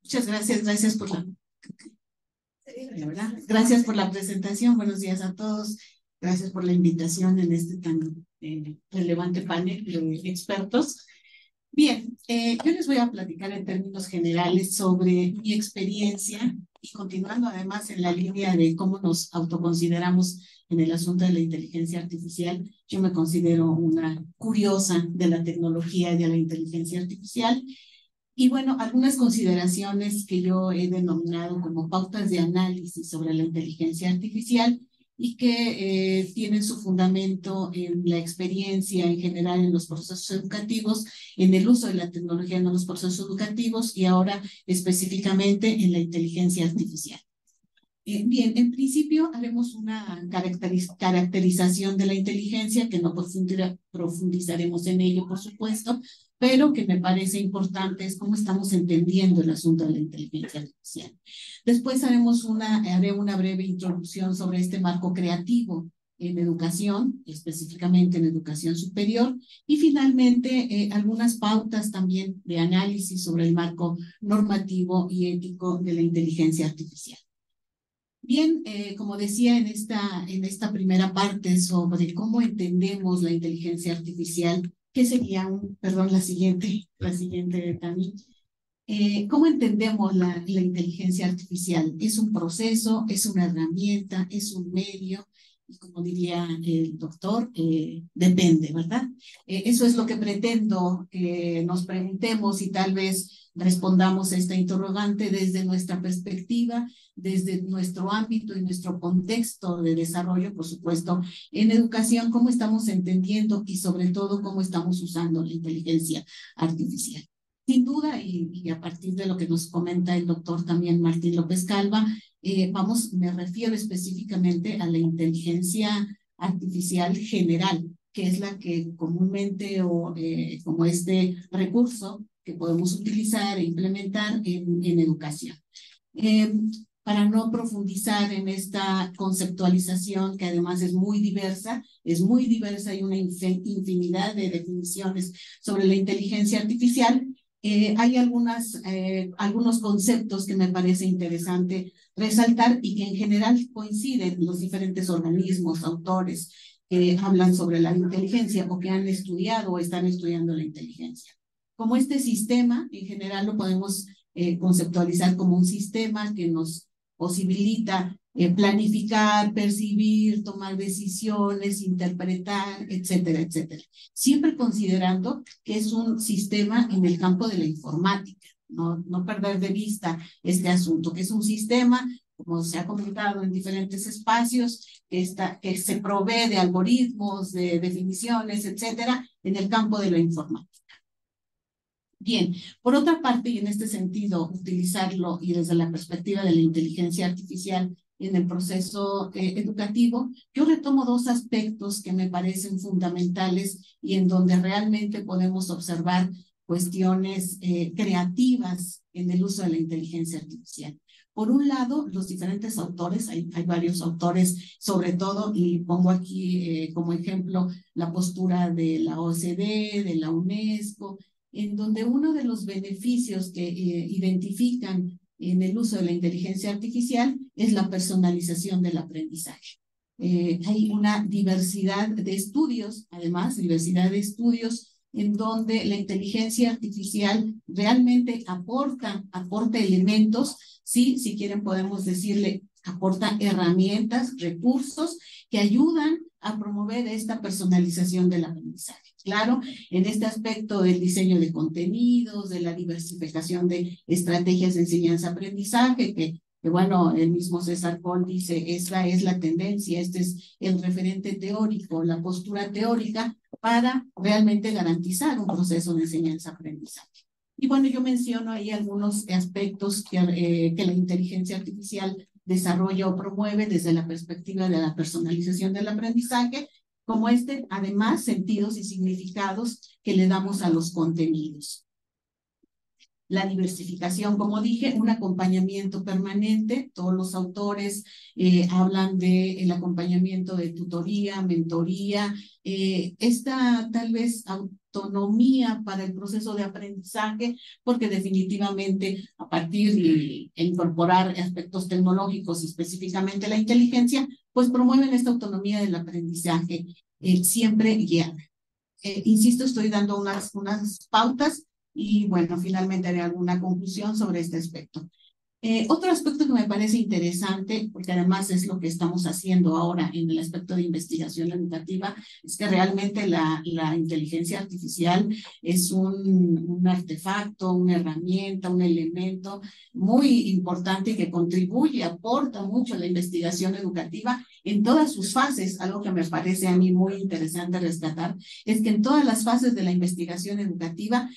Muchas gracias, gracias por la presentación. Buenos días a todos. Gracias por la invitación en este tan relevante panel de expertos. Bien, yo les voy a platicar en términos generales sobre mi experiencia y continuando además en la línea de cómo nos autoconsideramos en el asunto de la inteligencia artificial. Yo me considero una curiosa de la tecnología y de la inteligencia artificial. Y bueno, algunas consideraciones que yo he denominado como pautas de análisis sobre la inteligencia artificial y que tienen su fundamento en la experiencia en general en los procesos educativos, en el uso de la tecnología en los procesos educativos y ahora específicamente en la inteligencia artificial. Bien, en principio haremos una caracterización de la inteligencia, que no profundizaremos en ello, por supuesto, pero que me parece importante es cómo estamos entendiendo el asunto de la inteligencia artificial. Después haré una breve introducción sobre este marco creativo en educación, específicamente en educación superior, y finalmente algunas pautas también de análisis sobre el marco normativo y ético de la inteligencia artificial. Bien, como decía en esta primera parte sobre cómo entendemos la inteligencia artificial, ¿qué sería la siguiente también? ¿Cómo entendemos la inteligencia artificial? ¿Es un proceso? ¿Es una herramienta? ¿Es un medio? Y como diría el doctor, depende, ¿verdad? Eso es lo que pretendo que nos preguntemos y tal vez respondamos a esta interrogante desde nuestra perspectiva, desde nuestro ámbito y nuestro contexto de desarrollo, por supuesto, en educación, cómo estamos entendiendo y sobre todo cómo estamos usando la inteligencia artificial. Sin duda, y a partir de lo que nos comenta el doctor también Martín López Calva, me refiero específicamente a la inteligencia artificial general, que es la que comúnmente como este recurso que podemos utilizar e implementar en educación. Para no profundizar en esta conceptualización, que además es muy diversa, y una infinidad de definiciones sobre la inteligencia artificial, hay algunos conceptos que me parece interesante resaltar y que en general coinciden los diferentes organismos, autores que hablan sobre la inteligencia o que han estudiado o están estudiando la inteligencia. Como este sistema, en general lo podemos conceptualizar como un sistema que nos posibilita planificar, percibir, tomar decisiones, interpretar, etcétera, etcétera. Siempre considerando que es un sistema en el campo de la informática, no perder de vista este asunto, que es un sistema, como se ha comentado en diferentes espacios, que se provee de algoritmos, de definiciones, etcétera, en el campo de la informática. Bien, por otra parte, y en este sentido, utilizarlo y desde la perspectiva de la inteligencia artificial en el proceso educativo, yo retomo dos aspectos que me parecen fundamentales y en donde realmente podemos observar cuestiones creativas en el uso de la inteligencia artificial. Por un lado, los diferentes autores, hay varios autores, sobre todo, y pongo aquí como ejemplo la postura de la OCDE, de la UNESCO, en donde uno de los beneficios que identifican en el uso de la inteligencia artificial es la personalización del aprendizaje. Hay una diversidad de estudios, además, en donde la inteligencia artificial realmente aporta elementos, sí, si quieren podemos decirle, aporta herramientas, recursos que ayudan a promover esta personalización del aprendizaje. claro en este aspecto del diseño de contenidos, de la diversificación de estrategias de enseñanza-aprendizaje, que bueno, el mismo César Coll dice, esta es la tendencia, este es el referente teórico, la postura teórica para realmente garantizar un proceso de enseñanza-aprendizaje. Y bueno, yo menciono ahí algunos aspectos que la inteligencia artificial desarrolla o promueve desde la perspectiva de la personalización del aprendizaje, como además, sentidos y significados que le damos a los contenidos. La diversificación, como dije, un acompañamiento permanente. Todos los autores hablan del acompañamiento de tutoría, mentoría, esta tal vez autonomía para el proceso de aprendizaje, porque definitivamente a partir de incorporar aspectos tecnológicos, específicamente la inteligencia, pues promueven esta autonomía del aprendizaje siempre guiada. Insisto, estoy dando unas pautas y bueno, finalmente haré alguna conclusión sobre este aspecto. Otro aspecto que me parece interesante, porque además es lo que estamos haciendo ahora en el aspecto de investigación educativa, es que realmente la inteligencia artificial es un artefacto, una herramienta, un elemento muy importante que contribuye, aporta mucho a la investigación educativa en todas sus fases. Algo que me parece a mí muy interesante rescatar es que en todas las fases de la investigación educativa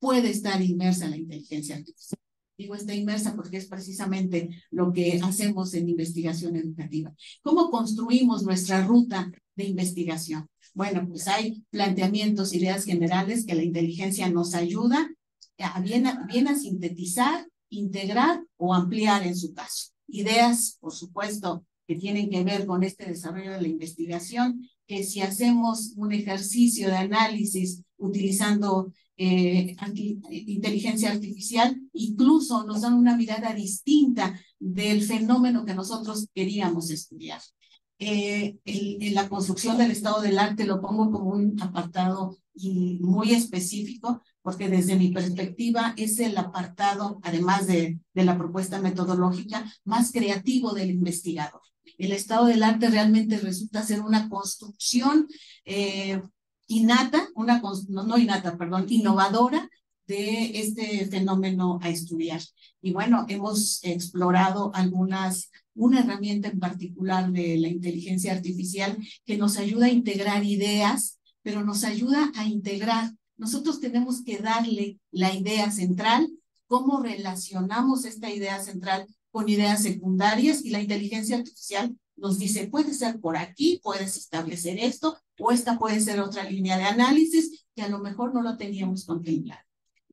puede estar inmersa la inteligencia artificial. Digo, está inmersa porque es precisamente lo que hacemos en investigación educativa. ¿Cómo construimos nuestra ruta de investigación? Bueno, pues hay planteamientos, ideas generales que la inteligencia nos ayuda bien a sintetizar, integrar o ampliar en su caso. Ideas, por supuesto, que tienen que ver con este desarrollo de la investigación, que si hacemos un ejercicio de análisis utilizando inteligencia artificial, incluso nos dan una mirada distinta del fenómeno que nosotros queríamos estudiar. En la construcción del estado del arte lo pongo como un apartado muy específico, porque desde mi perspectiva es el apartado, además de la propuesta metodológica, más creativo del investigador. El estado del arte realmente resulta ser una construcción innovadora de este fenómeno a estudiar. Y bueno, hemos explorado una herramienta en particular de la inteligencia artificial que nos ayuda a integrar ideas, pero nos ayuda a integrar. Nosotros tenemos que darle la idea central, cómo relacionamos esta idea central con ideas secundarias, y la inteligencia artificial nos dice, puede ser por aquí, puedes establecer esto, o esta puede ser otra línea de análisis que a lo mejor no lo teníamos contemplado.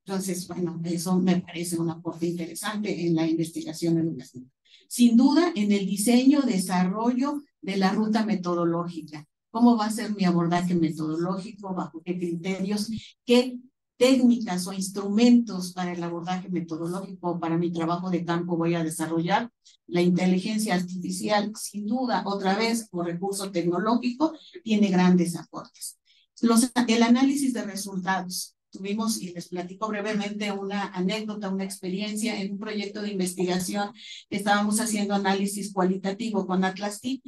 Entonces, bueno, eso me parece un aporte interesante en la investigación educativa. Sin duda, en el diseño, desarrollo de la ruta metodológica. ¿Cómo va a ser mi abordaje metodológico? ¿Bajo qué criterios? ¿Qué técnicas o instrumentos para el abordaje metodológico para mi trabajo de campo voy a desarrollar? La inteligencia artificial, sin duda, otra vez, por recurso tecnológico, tiene grandes aportes. El análisis de resultados. Tuvimos, y les platico brevemente, una anécdota, una experiencia en un proyecto de investigación que estábamos haciendo análisis cualitativo con Atlas-TI.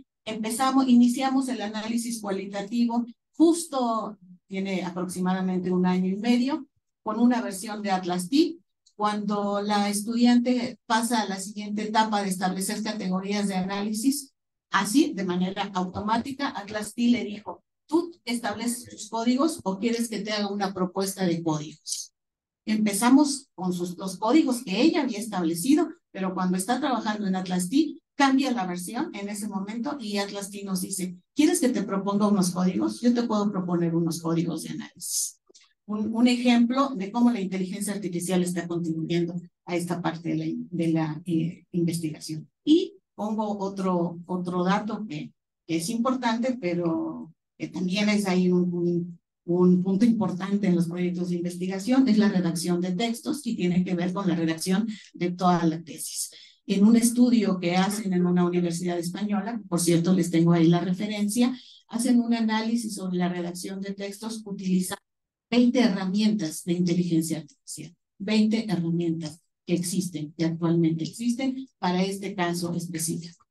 Iniciamos el análisis cualitativo justo, tiene aproximadamente 1 año y medio, con una versión de Atlas-TI. Cuando la estudiante pasa a la siguiente etapa de establecer categorías de análisis, así, de manera automática, Atlas-TI le dijo, ¿tú estableces tus códigos o quieres que te haga una propuesta de códigos? Empezamos con los códigos que ella había establecido, pero cuando está trabajando en Atlas-TI, cambia la versión en ese momento y Atlas-TI nos dice, ¿quieres que te proponga unos códigos? Yo te puedo proponer unos códigos de análisis. Un ejemplo de cómo la inteligencia artificial está contribuyendo a esta parte de la investigación. Y pongo otro dato que es importante, pero que también es ahí un punto importante en los proyectos de investigación, es la redacción de textos, y tiene que ver con la redacción de toda la tesis. En un estudio que hacen en una universidad española, por cierto, les tengo ahí la referencia, hacen un análisis sobre la redacción de textos utilizando 20 herramientas de inteligencia artificial, 20 herramientas que actualmente existen para este caso específico.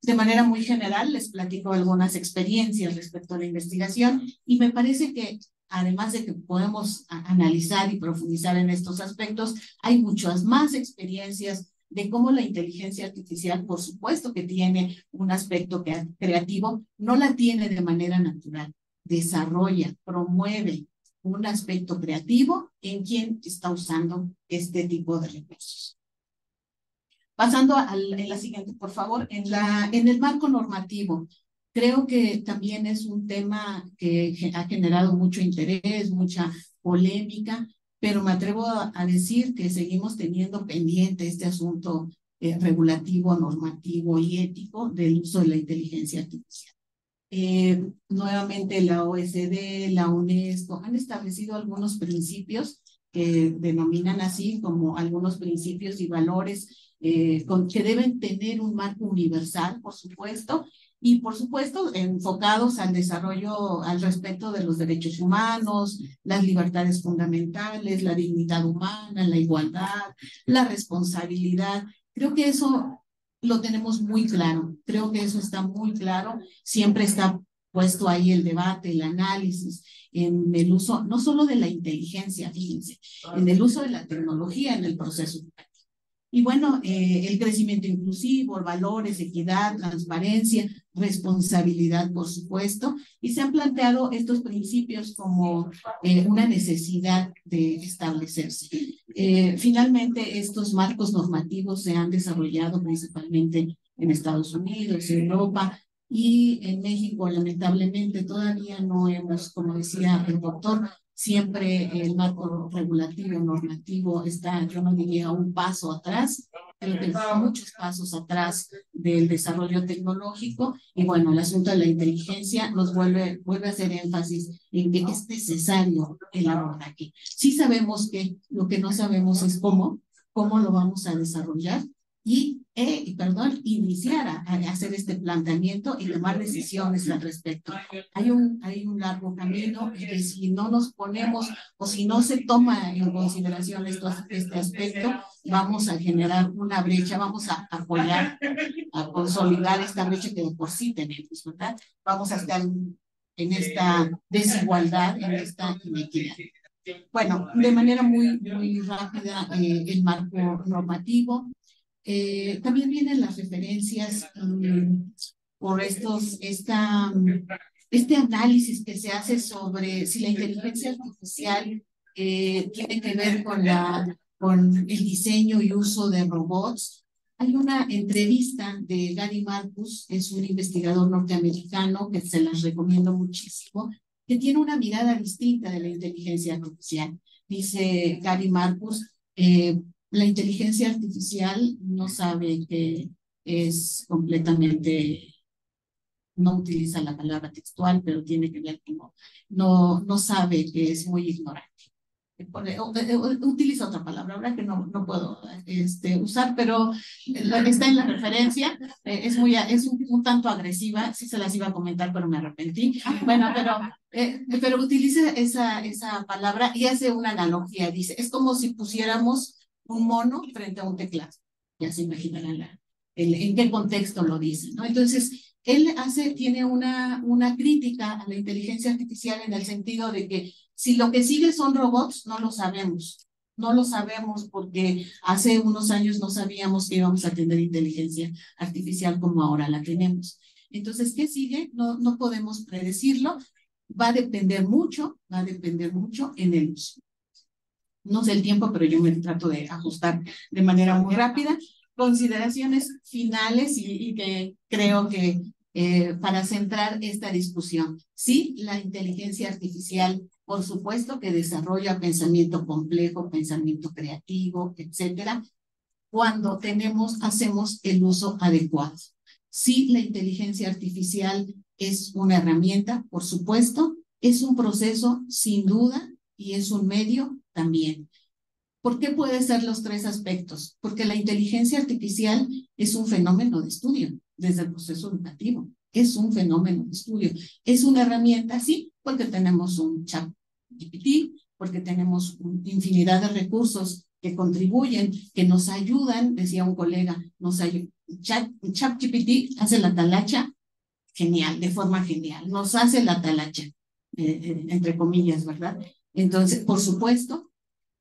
De manera muy general, les platico algunas experiencias respecto a la investigación y me parece que además de que podemos analizar y profundizar en estos aspectos, hay muchas más experiencias de cómo la inteligencia artificial, por supuesto que tiene un aspecto creativo, no la tiene de manera natural, desarrolla, promueve un aspecto creativo en quien está usando este tipo de recursos. Pasando en la siguiente, por favor, en el marco normativo. Creo que también es un tema que ha generado mucho interés, mucha polémica, pero me atrevo a decir que seguimos teniendo pendiente este asunto regulativo, normativo y ético del uso de la inteligencia artificial. Nuevamente la OECD, la UNESCO han establecido algunos principios que denominan así como algunos principios y valores que deben tener un marco universal, por supuesto, y por supuesto enfocados al desarrollo, al respeto de los derechos humanos, las libertades fundamentales, la dignidad humana, la igualdad, la responsabilidad. Creo que eso lo tenemos muy claro, creo que eso está muy claro, siempre está puesto ahí el debate, el análisis, en el uso, no solo de la inteligencia, fíjense, en el uso de la tecnología en el proceso educativo. Y bueno, el crecimiento inclusivo, valores, equidad, transparencia, responsabilidad, por supuesto, y se han planteado estos principios como una necesidad de establecerse. Finalmente, estos marcos normativos se han desarrollado principalmente en Estados Unidos, en Europa, y en México, lamentablemente, todavía no hemos, como decía el doctor, siempre el marco regulativo, normativo está, yo no diría un paso atrás, creo que muchos pasos atrás del desarrollo tecnológico. Y bueno, el asunto de la inteligencia nos vuelve a hacer énfasis en que es necesario el abordaje. Sí sabemos que lo que no sabemos es cómo lo vamos a desarrollar y iniciar a hacer este planteamiento y tomar decisiones al respecto. Hay un largo camino que si no nos ponemos o si no se toma en consideración este aspecto, vamos a generar una brecha, vamos a apoyar, a consolidar esta brecha que de por sí tenemos, ¿verdad? Vamos a estar en esta desigualdad, en esta inequidad. Bueno, de manera muy rápida, el marco normativo. También vienen las referencias por este análisis que se hace sobre si la inteligencia artificial tiene que ver con el diseño y uso de robots. Hay una entrevista de Gary Marcus, es un investigador norteamericano que se las recomiendo muchísimo, que tiene una mirada distinta de la inteligencia artificial. Dice Gary Marcus, la inteligencia artificial no sabe que es completamente, no utiliza la palabra textual, pero tiene que ver como, no sabe que es muy ignorante. Utiliza otra palabra, ahora que no puedo usar, pero está en la referencia, es un tanto agresiva, sí se las iba a comentar, pero me arrepentí. Bueno, pero utiliza esa palabra y hace una analogía, dice, es como si pusiéramos un mono frente a un teclado. Ya se imaginarán en qué contexto lo dice, ¿no? Entonces, él tiene una crítica a la inteligencia artificial en el sentido de que si lo que sigue son robots, no lo sabemos. No lo sabemos porque hace unos años no sabíamos que íbamos a tener inteligencia artificial como ahora la tenemos. Entonces, ¿qué sigue? No podemos predecirlo. Va a depender mucho en el uso. No sé el tiempo, pero yo me trato de ajustar de manera muy rápida. Consideraciones finales y que creo que para centrar esta discusión. Sí, la inteligencia artificial, por supuesto que desarrolla pensamiento complejo, pensamiento creativo, etcétera, cuando hacemos el uso adecuado. Sí, la inteligencia artificial es una herramienta, por supuesto, es un proceso sin duda y es un medio también. ¿Por qué puede ser los tres aspectos? Porque la inteligencia artificial es un fenómeno de estudio desde el proceso educativo. Es un fenómeno de estudio. Es una herramienta, sí, porque tenemos un chat GPT, porque tenemos infinidad de recursos que contribuyen, que nos ayudan, decía un colega, ChatGPT hace la talacha genial, de forma genial, nos hace la talacha, entre comillas, ¿verdad? Entonces, por supuesto,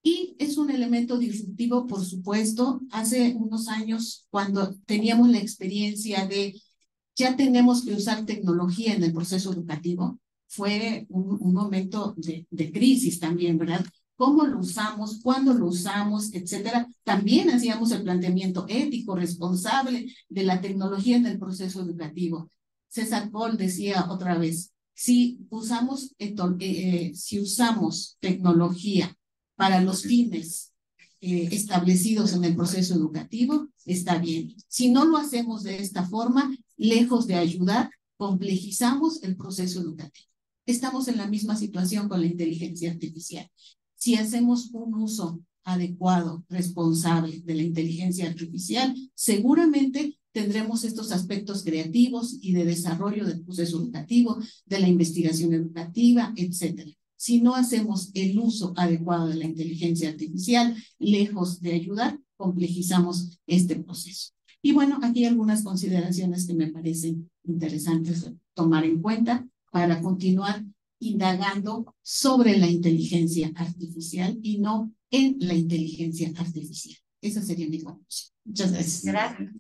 y es un elemento disruptivo, por supuesto. Hace unos años, cuando teníamos la experiencia de ya tenemos que usar tecnología en el proceso educativo, fue un momento de crisis también, ¿verdad? ¿Cómo lo usamos? ¿Cuándo lo usamos? Etcétera. También hacíamos el planteamiento ético, responsable de la tecnología en el proceso educativo. César Paul decía otra vez, si usamos tecnología para los fines establecidos en el proceso educativo, está bien. Si no lo hacemos de esta forma, lejos de ayudar, complejizamos el proceso educativo. Estamos en la misma situación con la inteligencia artificial. Si hacemos un uso adecuado, responsable de la inteligencia artificial, seguramente tendremos estos aspectos creativos y de desarrollo del proceso educativo, de la investigación educativa, etcétera. Si no hacemos el uso adecuado de la inteligencia artificial, lejos de ayudar, complejizamos este proceso. Y bueno, aquí algunas consideraciones que me parecen interesantes tomar en cuenta para continuar indagando sobre la inteligencia artificial y no en la inteligencia artificial. Esa sería mi conclusión. Muchas gracias. Gracias.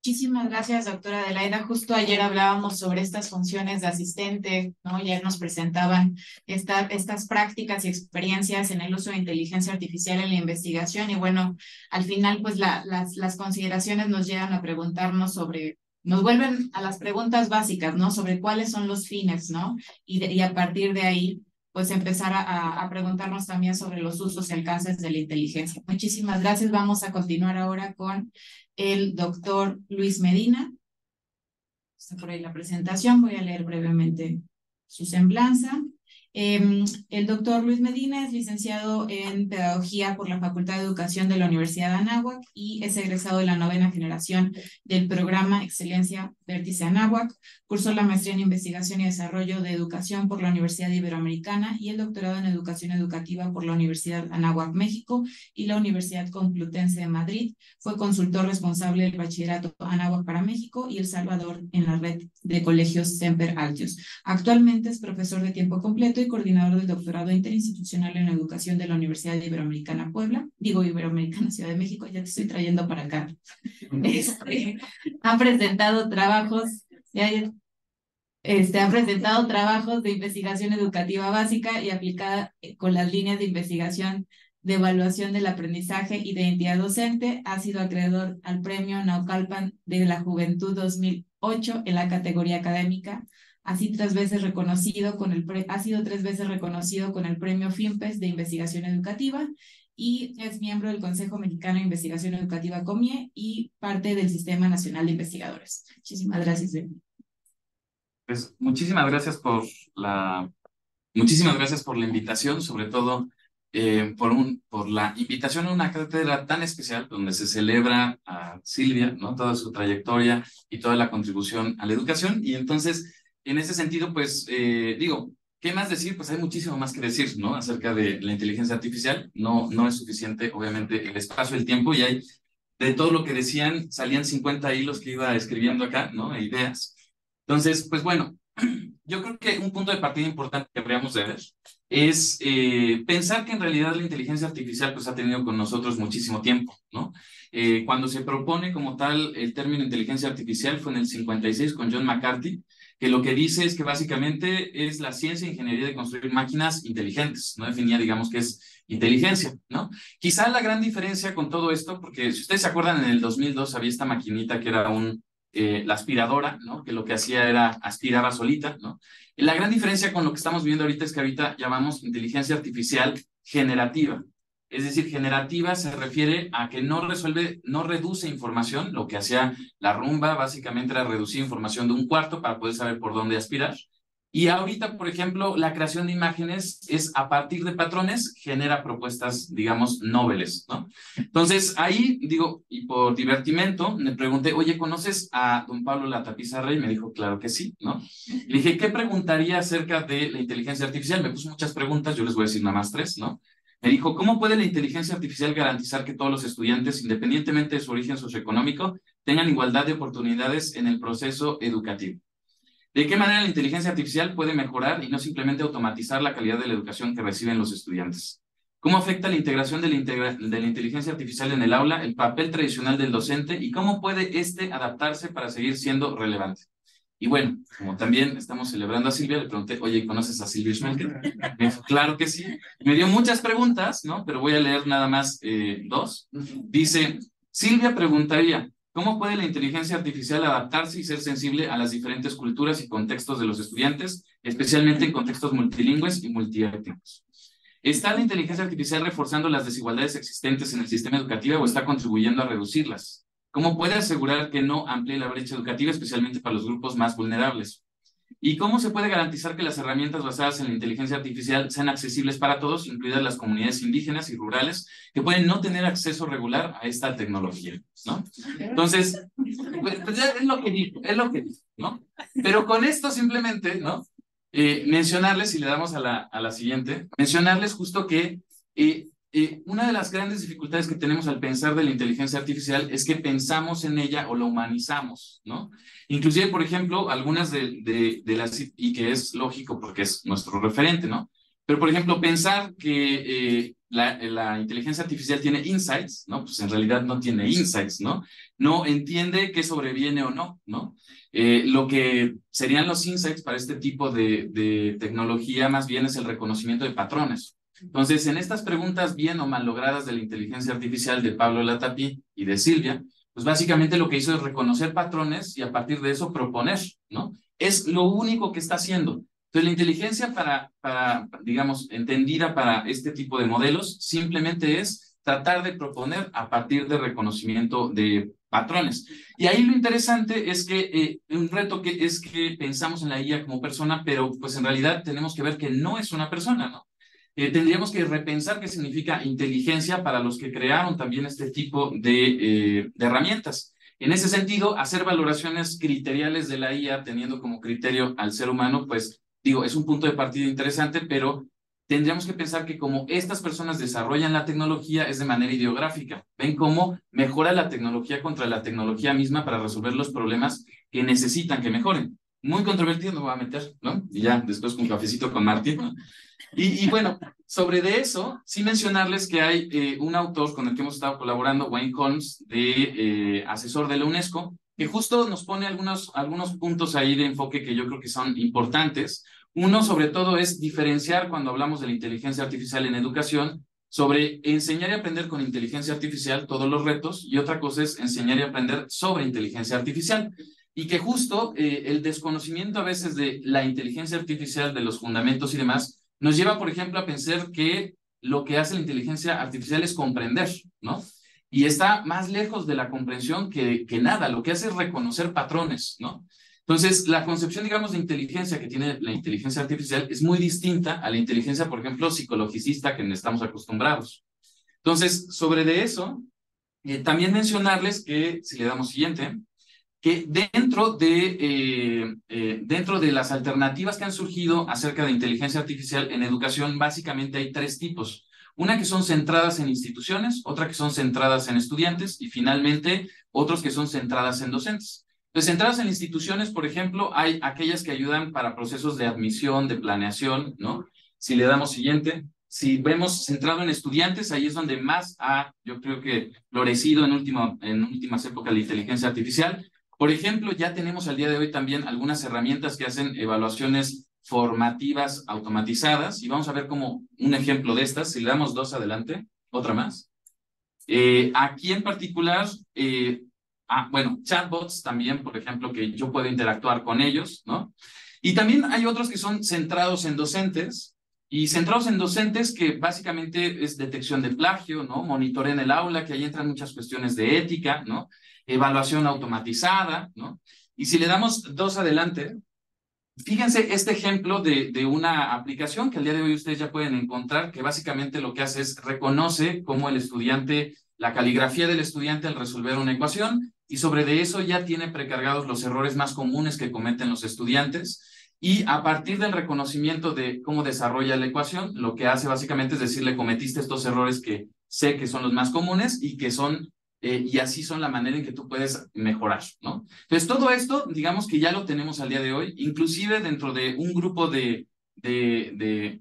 Muchísimas gracias, doctora Adelaida. Justo ayer hablábamos sobre estas funciones de asistente, ¿no? Ya nos presentaban estas prácticas y experiencias en el uso de inteligencia artificial en la investigación y bueno, al final pues las consideraciones nos llevan a preguntarnos nos vuelven a las preguntas básicas, ¿no? Sobre cuáles son los fines, ¿no? Y a partir de ahí pues empezar a preguntarnos también sobre los usos y alcances de la inteligencia. Muchísimas gracias. Vamos a continuar ahora con el doctor Luis Medina. Está por ahí la presentación, voy a leer brevemente su semblanza. El doctor Luis Medina es licenciado en Pedagogía por la Facultad de Educación de la Universidad de Anáhuac y es egresado de la 9ª generación del programa Excelencia Vértice Anáhuac. Cursó la maestría en Investigación y Desarrollo de Educación por la Universidad Iberoamericana y el doctorado en Educación Educativa por la Universidad Anáhuac, México y la Universidad Complutense de Madrid. Fue consultor responsable del Bachillerato Anáhuac para México y El Salvador en la red de colegios Semper Altius. Actualmente es profesor de tiempo completo y coordinador del doctorado interinstitucional en educación de la Universidad Iberoamericana Iberoamericana Ciudad de México, ya te estoy trayendo para acá. Ha presentado trabajos de investigación educativa básica y aplicada con las líneas de investigación de evaluación del aprendizaje y de identidad docente. Ha sido acreedor al premio Naucalpan de la Juventud 2008 en la categoría académica. Ha sido 3 veces reconocido con el premio FIMPES de investigación educativa y es miembro del Consejo Mexicano de Investigación Educativa COMIE y parte del Sistema Nacional de Investigadores. Muchísimas gracias. Pues muchísimas gracias por la invitación, sobre todo por la invitación a una cátedra tan especial donde se celebra a Silvia, ¿no? Toda su trayectoria y toda la contribución a la educación. Y entonces, en ese sentido, pues digo, ¿qué más decir? Pues hay muchísimo más que decir, ¿no? Acerca de la inteligencia artificial. No es suficiente, obviamente, el espacio, el tiempo, y hay de todo lo que decían, salían 50 hilos que iba escribiendo acá, ¿no? Ideas. Entonces, pues bueno, yo creo que un punto de partida importante que habríamos de ver es pensar que en realidad la inteligencia artificial pues ha tenido con nosotros muchísimo tiempo, ¿no? Cuando se propone como tal el término inteligencia artificial fue en el 56 con John McCarthy, que lo que dice es que básicamente es la ciencia e ingeniería de construir máquinas inteligentes, no definía, digamos, que es inteligencia, ¿no? Quizá la gran diferencia con todo esto, porque si ustedes se acuerdan, en el 2002 había esta maquinita que era la aspiradora, ¿no? Que lo que hacía era aspiraba solita, ¿no? Y la gran diferencia con lo que estamos viendo ahorita es que ahorita llamamos inteligencia artificial generativa. Es decir, generativa se refiere a que no reduce información. Lo que hacía la rumba básicamente era reducir información de un cuarto para poder saber por dónde aspirar. Y ahorita, por ejemplo, la creación de imágenes es a partir de patrones, genera propuestas, digamos, noveles, ¿no? Entonces, ahí, digo, y por divertimento, me pregunté, oye, ¿conoces a don Pablo Latapizarre? Y me dijo, claro que sí, ¿no? Y dije, ¿qué preguntaría acerca de la inteligencia artificial? Me puso muchas preguntas, yo les voy a decir nada más 3, ¿no? Me dijo, ¿cómo puede la inteligencia artificial garantizar que todos los estudiantes, independientemente de su origen socioeconómico, tengan igualdad de oportunidades en el proceso educativo? ¿De qué manera la inteligencia artificial puede mejorar y no simplemente automatizar la calidad de la educación que reciben los estudiantes? ¿Cómo afecta la integración de la inteligencia artificial en el aula, el papel tradicional del docente y cómo puede adaptarse para seguir siendo relevante? Y bueno, como también estamos celebrando a Silvia, le pregunté, oye, ¿conoces a Silvia Schmelker? Me dijo, claro que sí. Me dio muchas preguntas, ¿no? Pero voy a leer nada más 2. Dice, Silvia preguntaría, ¿cómo puede la inteligencia artificial adaptarse y ser sensible a las diferentes culturas y contextos de los estudiantes, especialmente en contextos multilingües y multiétnicos? ¿Está la inteligencia artificial reforzando las desigualdades existentes en el sistema educativo o está contribuyendo a reducirlas? ¿Cómo puede asegurar que no amplíe la brecha educativa, especialmente para los grupos más vulnerables? ¿Y cómo se puede garantizar que las herramientas basadas en la inteligencia artificial sean accesibles para todos, incluidas las comunidades indígenas y rurales, que pueden no tener acceso regular a esta tecnología, ¿no? Entonces, pues ya es lo que dijo, ¿no? Pero con esto simplemente, ¿no? Mencionarles, y le damos a la siguiente, mencionarles justo que una de las grandes dificultades que tenemos al pensar de la inteligencia artificial es que pensamos en ella o la humanizamos, ¿no? Inclusive, por ejemplo, algunas de las, y que es lógico porque es nuestro referente, ¿no? Pero, por ejemplo, pensar que la inteligencia artificial tiene insights, ¿no? Pues en realidad no tiene insights, ¿no? No entiende qué sobreviene o no, ¿no? Lo que serían los insights para este tipo de tecnología más bien es el reconocimiento de patrones. Entonces, en estas preguntas bien o mal logradas de la inteligencia artificial de Pablo Latapí y de Silvia, pues básicamente lo que hizo es reconocer patrones y a partir de eso proponer, ¿no? Es lo único que está haciendo. Entonces, la inteligencia digamos, entendida para este tipo de modelos, simplemente es tratar de proponer a partir de reconocimiento de patrones. Y ahí lo interesante es que un reto que es que pensamos en la IA como persona, pero pues en realidad tenemos que ver que no es una persona, ¿no? Tendríamos que repensar qué significa inteligencia para los que crearon también este tipo de herramientas. En ese sentido, hacer valoraciones criteriales de la IA teniendo como criterio al ser humano, pues digo, es un punto de partida interesante, pero tendríamos que pensar que como estas personas desarrollan la tecnología es de manera ideográfica. Ven cómo mejora la tecnología contra la tecnología misma para resolver los problemas que necesitan que mejoren. Muy controvertido, no me voy a meter, ¿no? Y ya después con un cafecito con Martín, ¿no? Y bueno, sobre de eso, sí mencionarles que hay un autor con el que hemos estado colaborando, Wayne Holmes, asesor de la UNESCO, que justo nos pone algunos puntos ahí de enfoque que yo creo que son importantes. Uno, sobre todo, es diferenciar cuando hablamos de la inteligencia artificial en educación, sobre enseñar y aprender con inteligencia artificial todos los retos, y otra cosa es enseñar y aprender sobre inteligencia artificial. Y que justo el desconocimiento a veces de la inteligencia artificial, de los fundamentos y demás, nos lleva, por ejemplo, a pensar que lo que hace la inteligencia artificial es comprender, ¿no? Y está más lejos de la comprensión que nada, lo que hace es reconocer patrones, ¿no? Entonces, la concepción, digamos, de inteligencia que tiene la inteligencia artificial es muy distinta a la inteligencia, por ejemplo, psicologicista que estamos acostumbrados. Entonces, sobre de eso, también mencionarles que, si le damos siguiente, que dentro de las alternativas que han surgido acerca de inteligencia artificial en educación, básicamente hay 3 tipos. Una que son centradas en instituciones, otra que son centradas en estudiantes y finalmente otros que son centradas en docentes. Entonces, centradas en instituciones, por ejemplo, hay aquellas que ayudan para procesos de admisión, de planeación, ¿no? Si le damos siguiente, si vemos centrado en estudiantes, ahí es donde más yo creo que florecido en últimas épocas la inteligencia artificial. Por ejemplo, ya tenemos al día de hoy también algunas herramientas que hacen evaluaciones formativas automatizadas y vamos a ver como un ejemplo de estas. Si le damos 2 adelante, otra más. Aquí en particular, bueno, chatbots también, por ejemplo, que yo puedo interactuar con ellos, ¿no? Y también hay otros que son centrados en docentes y centrados en docentes que básicamente es detección de plagio, ¿no? Monitoreo en el aula, que ahí entran muchas cuestiones de ética, ¿no? Evaluación automatizada, ¿no? Y si le damos 2 adelante, Fíjense este ejemplo de una aplicación que al día de hoy ustedes ya pueden encontrar, que básicamente lo que hace es reconoce cómo el estudiante, la caligrafía del estudiante al resolver una ecuación, y sobre de eso ya tiene precargados los errores más comunes que cometen los estudiantes. Y a partir del reconocimiento de cómo desarrolla la ecuación, lo que hace básicamente es decirle, cometiste estos errores que sé que son los más comunes y que son y así son la manera en que tú puedes mejorar, ¿no? Entonces, todo esto, digamos que ya lo tenemos al día de hoy, inclusive dentro de un grupo de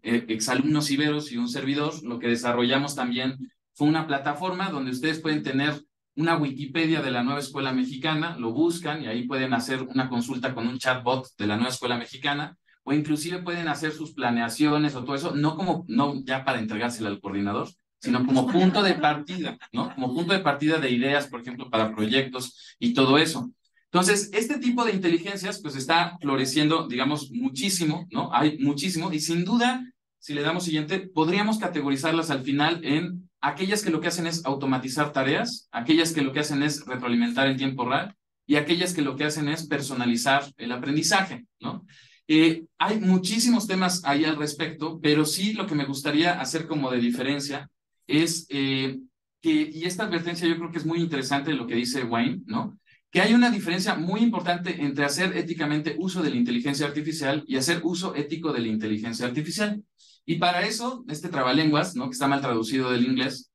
exalumnos iberos y un servidor, lo que desarrollamos también fue una plataforma donde ustedes pueden tener una Wikipedia de la nueva escuela mexicana, lo buscan y ahí pueden hacer una consulta con un chatbot de la nueva escuela mexicana, o inclusive pueden hacer sus planeaciones o todo eso, no ya para entregársela al coordinador, sino como punto de partida, ¿no? Como punto de partida de ideas, por ejemplo, para proyectos y todo eso. Entonces, este tipo de inteligencias, pues está floreciendo, digamos, muchísimo, ¿no? Hay muchísimo, y sin duda, si le damos siguiente, podríamos categorizarlas al final en aquellas que lo que hacen es automatizar tareas, aquellas que lo que hacen es retroalimentar en tiempo real, y aquellas que lo que hacen es personalizar el aprendizaje, ¿no? Hay muchísimos temas ahí al respecto, pero sí lo que me gustaría hacer como de diferencia es y esta advertencia yo creo que es muy interesante lo que dice Wayne, ¿no? Que hay una diferencia muy importante entre hacer éticamente uso de la inteligencia artificial y hacer uso ético de la inteligencia artificial. Y para eso, este trabalenguas, ¿no? Que está mal traducido del inglés,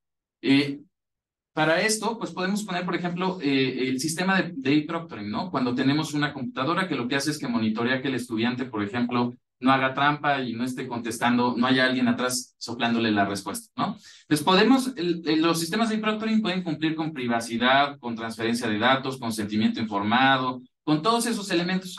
para esto, pues podemos poner, por ejemplo, el sistema de e-proctoring, ¿no? Cuando tenemos una computadora que lo que hace es que monitorea que el estudiante, por ejemplo, no haga trampa y no esté contestando, no haya alguien atrás soplándole la respuesta, ¿no? Entonces los sistemas de e-proctoring pueden cumplir con privacidad, con transferencia de datos, consentimiento informado, con todos esos elementos.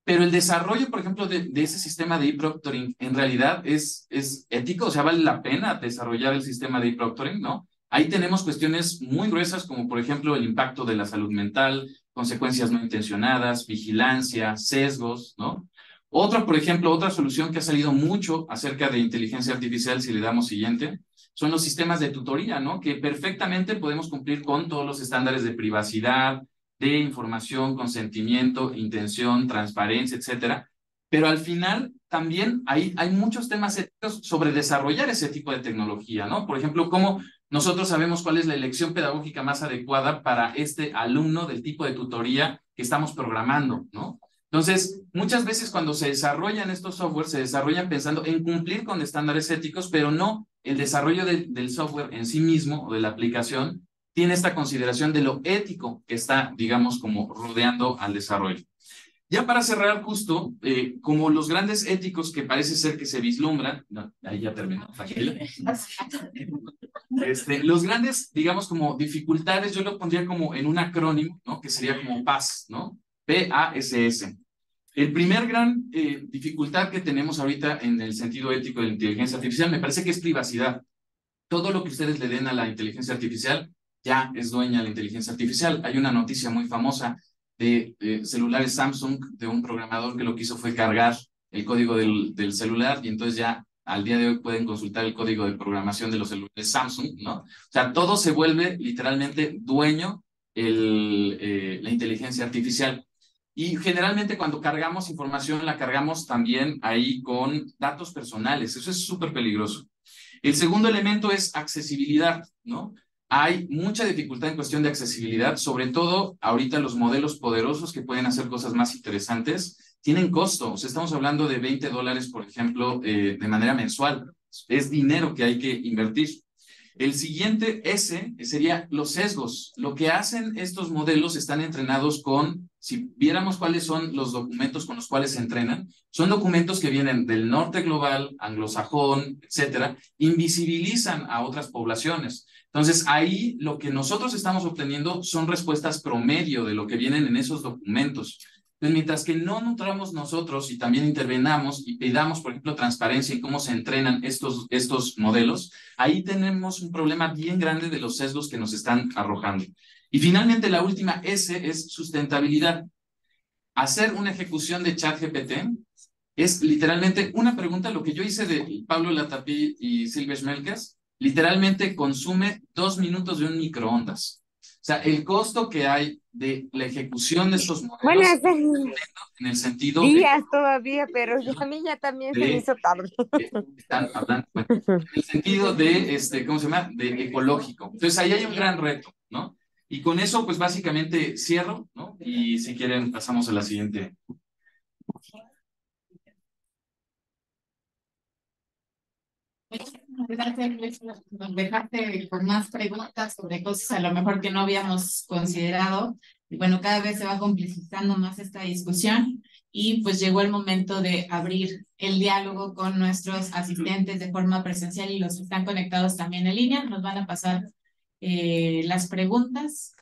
Pero el desarrollo, por ejemplo, de ese sistema de e-proctoring, en realidad es ético, o sea, vale la pena desarrollar el sistema de e-proctoring, ¿no? Ahí tenemos cuestiones muy gruesas, como por ejemplo el impacto de la salud mental, consecuencias no intencionadas, vigilancia, sesgos, ¿no? Por ejemplo, otra solución que ha salido mucho acerca de inteligencia artificial, si le damos siguiente, son los sistemas de tutoría, ¿no? Que perfectamente podemos cumplir con todos los estándares de privacidad, de información, consentimiento, intención, transparencia, etcétera. Pero al final también hay muchos temas éticos sobre desarrollar ese tipo de tecnología, ¿no? Por ejemplo, cómo nosotros sabemos cuál es la elección pedagógica más adecuada para este alumno del tipo de tutoría que estamos programando, ¿no? Entonces, muchas veces cuando se desarrollan estos softwares, se desarrollan pensando en cumplir con estándares éticos, pero no el desarrollo del software en sí mismo o de la aplicación tiene esta consideración de lo ético que está, digamos, como rodeando al desarrollo. Ya para cerrar justo, como los grandes éticos que parece ser que se vislumbran, no, ahí ya terminó, los grandes, digamos, como dificultades, yo lo pondría como en un acrónimo, ¿no? Que sería como PASS, ¿no? P-A-S-S. El primer gran dificultad que tenemos ahorita en el sentido ético de la inteligencia artificial me parece que es privacidad. Todo lo que ustedes le den a la inteligencia artificial ya es dueña de la inteligencia artificial. Hay una noticia muy famosa de celulares Samsung, de un programador que lo que hizo fue cargar el código del celular y entonces ya al día de hoy pueden consultar el código de programación de los celulares Samsung, ¿no? O sea, todo se vuelve literalmente dueño la inteligencia artificial. Y generalmente cuando cargamos información la cargamos también ahí con datos personales. Eso es súper peligroso. El segundo elemento es accesibilidad, ¿no? Hay mucha dificultad en cuestión de accesibilidad, sobre todo ahorita los modelos poderosos que pueden hacer cosas más interesantes tienen costo. O sea, estamos hablando de $20, por ejemplo, de manera mensual. Es dinero que hay que invertir. El siguiente S sería los sesgos. Lo que hacen estos modelos están entrenados con, si viéramos cuáles son los documentos con los cuales se entrenan, son documentos que vienen del norte global, anglosajón, etcétera, invisibilizan a otras poblaciones. Entonces, ahí lo que nosotros estamos obteniendo son respuestas promedio de lo que vienen en esos documentos. Entonces, mientras que no nutramos nosotros y también intervenamos y pidamos, por ejemplo, transparencia en cómo se entrenan estos modelos, ahí tenemos un problema bien grande de los sesgos que nos están arrojando. Y finalmente, la última S es sustentabilidad. Hacer una ejecución de ChatGPT es literalmente una pregunta, lo que yo hice de Pablo Latapí y Silvia Schmelkes, literalmente consume 2 minutos de un microondas. sea, el costo que hay de la ejecución de estos modelos Buenas en el sentido de, días todavía, pero ya, a mí ya también se me hizo tarde. están hablando, bueno, en el sentido de, ¿cómo se llama? De ecológico. Entonces, ahí hay un gran reto, ¿no? Y con eso, pues básicamente cierro, ¿no? Y si quieren, pasamos a la siguiente. Dejarte con más preguntas sobre cosas a lo mejor que no habíamos considerado. Y bueno, cada vez se va complejizando más esta discusión y pues llegó el momento de abrir el diálogo con nuestros asistentes de forma presencial y los que están conectados también en línea. Nos van a pasar las preguntas.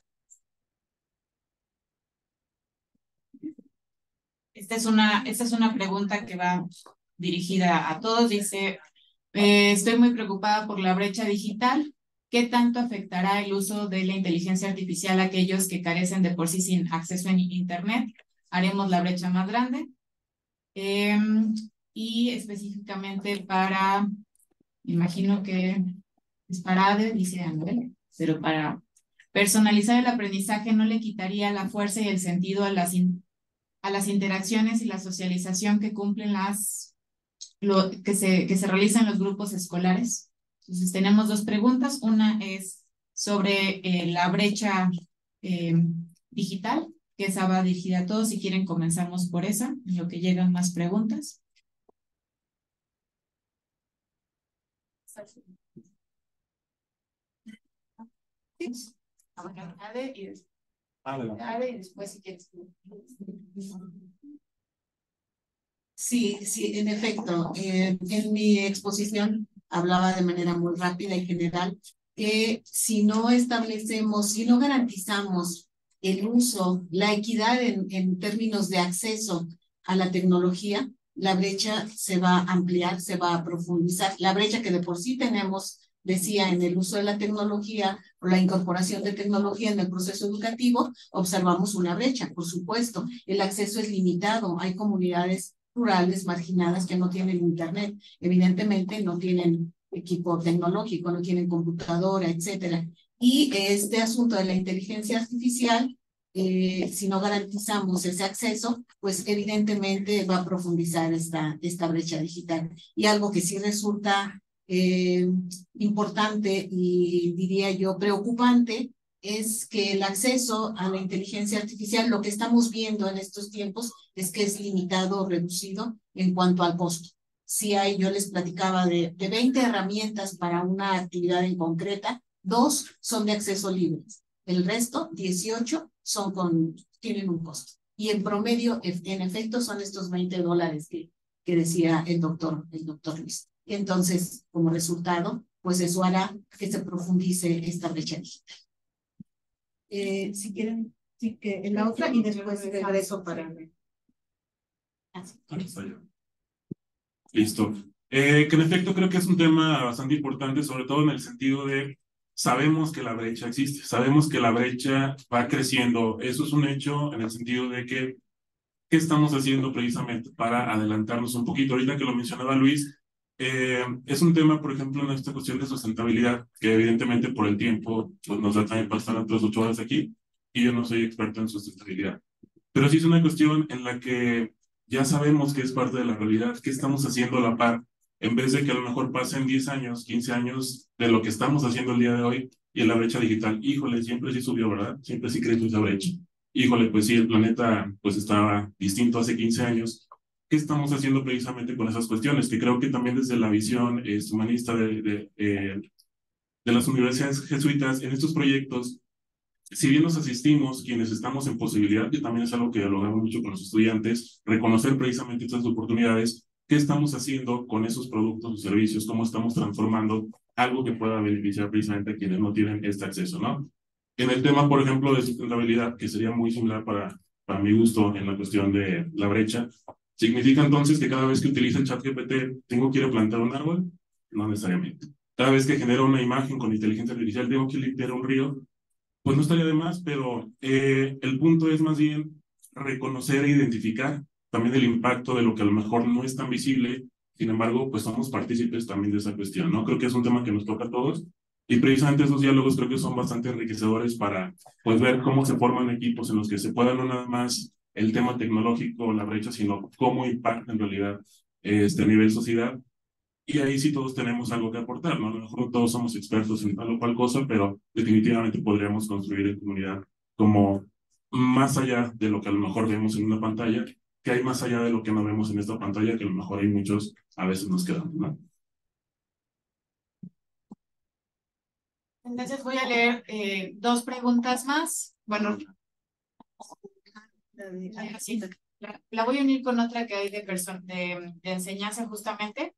Esta es una pregunta que va dirigida a todos. Dice, estoy muy preocupada por la brecha digital. ¿Qué tanto afectará el uso de la inteligencia artificial a aquellos que carecen de por sí sin acceso a Internet? ¿Haremos la brecha más grande? Y específicamente para, imagino que es para ADE, dice Anuel, pero para personalizar el aprendizaje no le quitaría la fuerza y el sentido a las interacciones y la socialización que cumplen que se realizan en los grupos escolares. Entonces tenemos dos preguntas. Una es sobre la brecha digital, que esa va dirigida a todos. Si quieren, comenzamos por esa, en lo que llegan más preguntas. Y después si quieres. Sí, sí, en efecto. En mi exposición hablaba de manera muy rápida y general que si no establecemos, si no garantizamos el uso, la equidad en términos de acceso a la tecnología, la brecha se va a ampliar, se va a profundizar. La brecha que de por sí tenemos, decía, en el uso de la tecnología o la incorporación de tecnología en el proceso educativo, observamos una brecha, por supuesto. El acceso es limitado. Hay comunidades rurales marginadas que no tienen internet, evidentemente no tienen equipo tecnológico, no tienen computadora, etcétera. Y este asunto de la inteligencia artificial, si no garantizamos ese acceso, pues evidentemente va a profundizar esta brecha digital. Y algo que sí resulta importante y diría yo preocupante es que el acceso a la inteligencia artificial, lo que estamos viendo en estos tiempos es que es limitado o reducido en cuanto al costo. Si hay, yo les platicaba de 20 herramientas para una actividad en concreta, 2 son de acceso libre. El resto, 18, tienen un costo. Y en promedio, en efecto, son estos $20 que decía el doctor Luis. Entonces, como resultado, pues eso hará que se profundice esta brecha digital. Si quieren, sí, que en la otra y después regreso para... Listo. Que en efecto creo que es un tema bastante importante, sobre todo en el sentido de sabemos que la brecha existe, sabemos que la brecha va creciendo. Eso es un hecho en el sentido de que ¿qué estamos haciendo precisamente para adelantarnos un poquito? Ahorita que lo mencionaba Luis, es un tema, por ejemplo, en esta cuestión de sustentabilidad, que evidentemente por el tiempo pues nos da también pasar otras 8 horas aquí, y yo no soy experto en sustentabilidad. Pero sí es una cuestión en la que ya sabemos que es parte de la realidad, que estamos haciendo a la par, en vez de que a lo mejor pasen 10 años, 15 años de lo que estamos haciendo el día de hoy y en la brecha digital. Híjole, siempre sí subió, ¿verdad? Siempre sí creció esa brecha. Híjole, pues sí, el planeta pues estaba distinto hace 15 años. ¿Qué estamos haciendo precisamente con esas cuestiones? Que creo que también desde la visión humanista de las universidades jesuitas en estos proyectos, si bien nos asistimos, quienes estamos en posibilidad, que también es algo que dialogamos mucho con los estudiantes, reconocer precisamente estas oportunidades, qué estamos haciendo con esos productos o servicios, cómo estamos transformando algo que pueda beneficiar precisamente a quienes no tienen este acceso, ¿no? En el tema, por ejemplo, de sustentabilidad, que sería muy similar para mi gusto en la cuestión de la brecha, ¿significa entonces que cada vez que utilizo el ChatGPT tengo que ir a plantar un árbol? No necesariamente. Cada vez que genero una imagen con inteligencia artificial tengo que limpiar un río, pues no estaría de más, pero el punto es más bien reconocer e identificar también el impacto de lo que a lo mejor no es tan visible, sin embargo, pues somos partícipes también de esa cuestión, ¿no? Creo que es un tema que nos toca a todos Y precisamente esos diálogos creo que son bastante enriquecedores para pues ver cómo se forman equipos en los que se pueda no nada más el tema tecnológico o la brecha, sino cómo impacta en realidad a nivel sociedad. Y ahí sí todos tenemos algo que aportar, ¿no? A lo mejor no todos somos expertos en tal o cual cosa, pero definitivamente podríamos construir en comunidad como más allá de lo que a lo mejor vemos en una pantalla, que hay más allá de lo que no vemos en esta pantalla, que a lo mejor hay muchos, a veces nos quedamos, ¿no? Entonces voy a leer dos preguntas más. Bueno, la voy a unir con otra que hay de enseñanza justamente.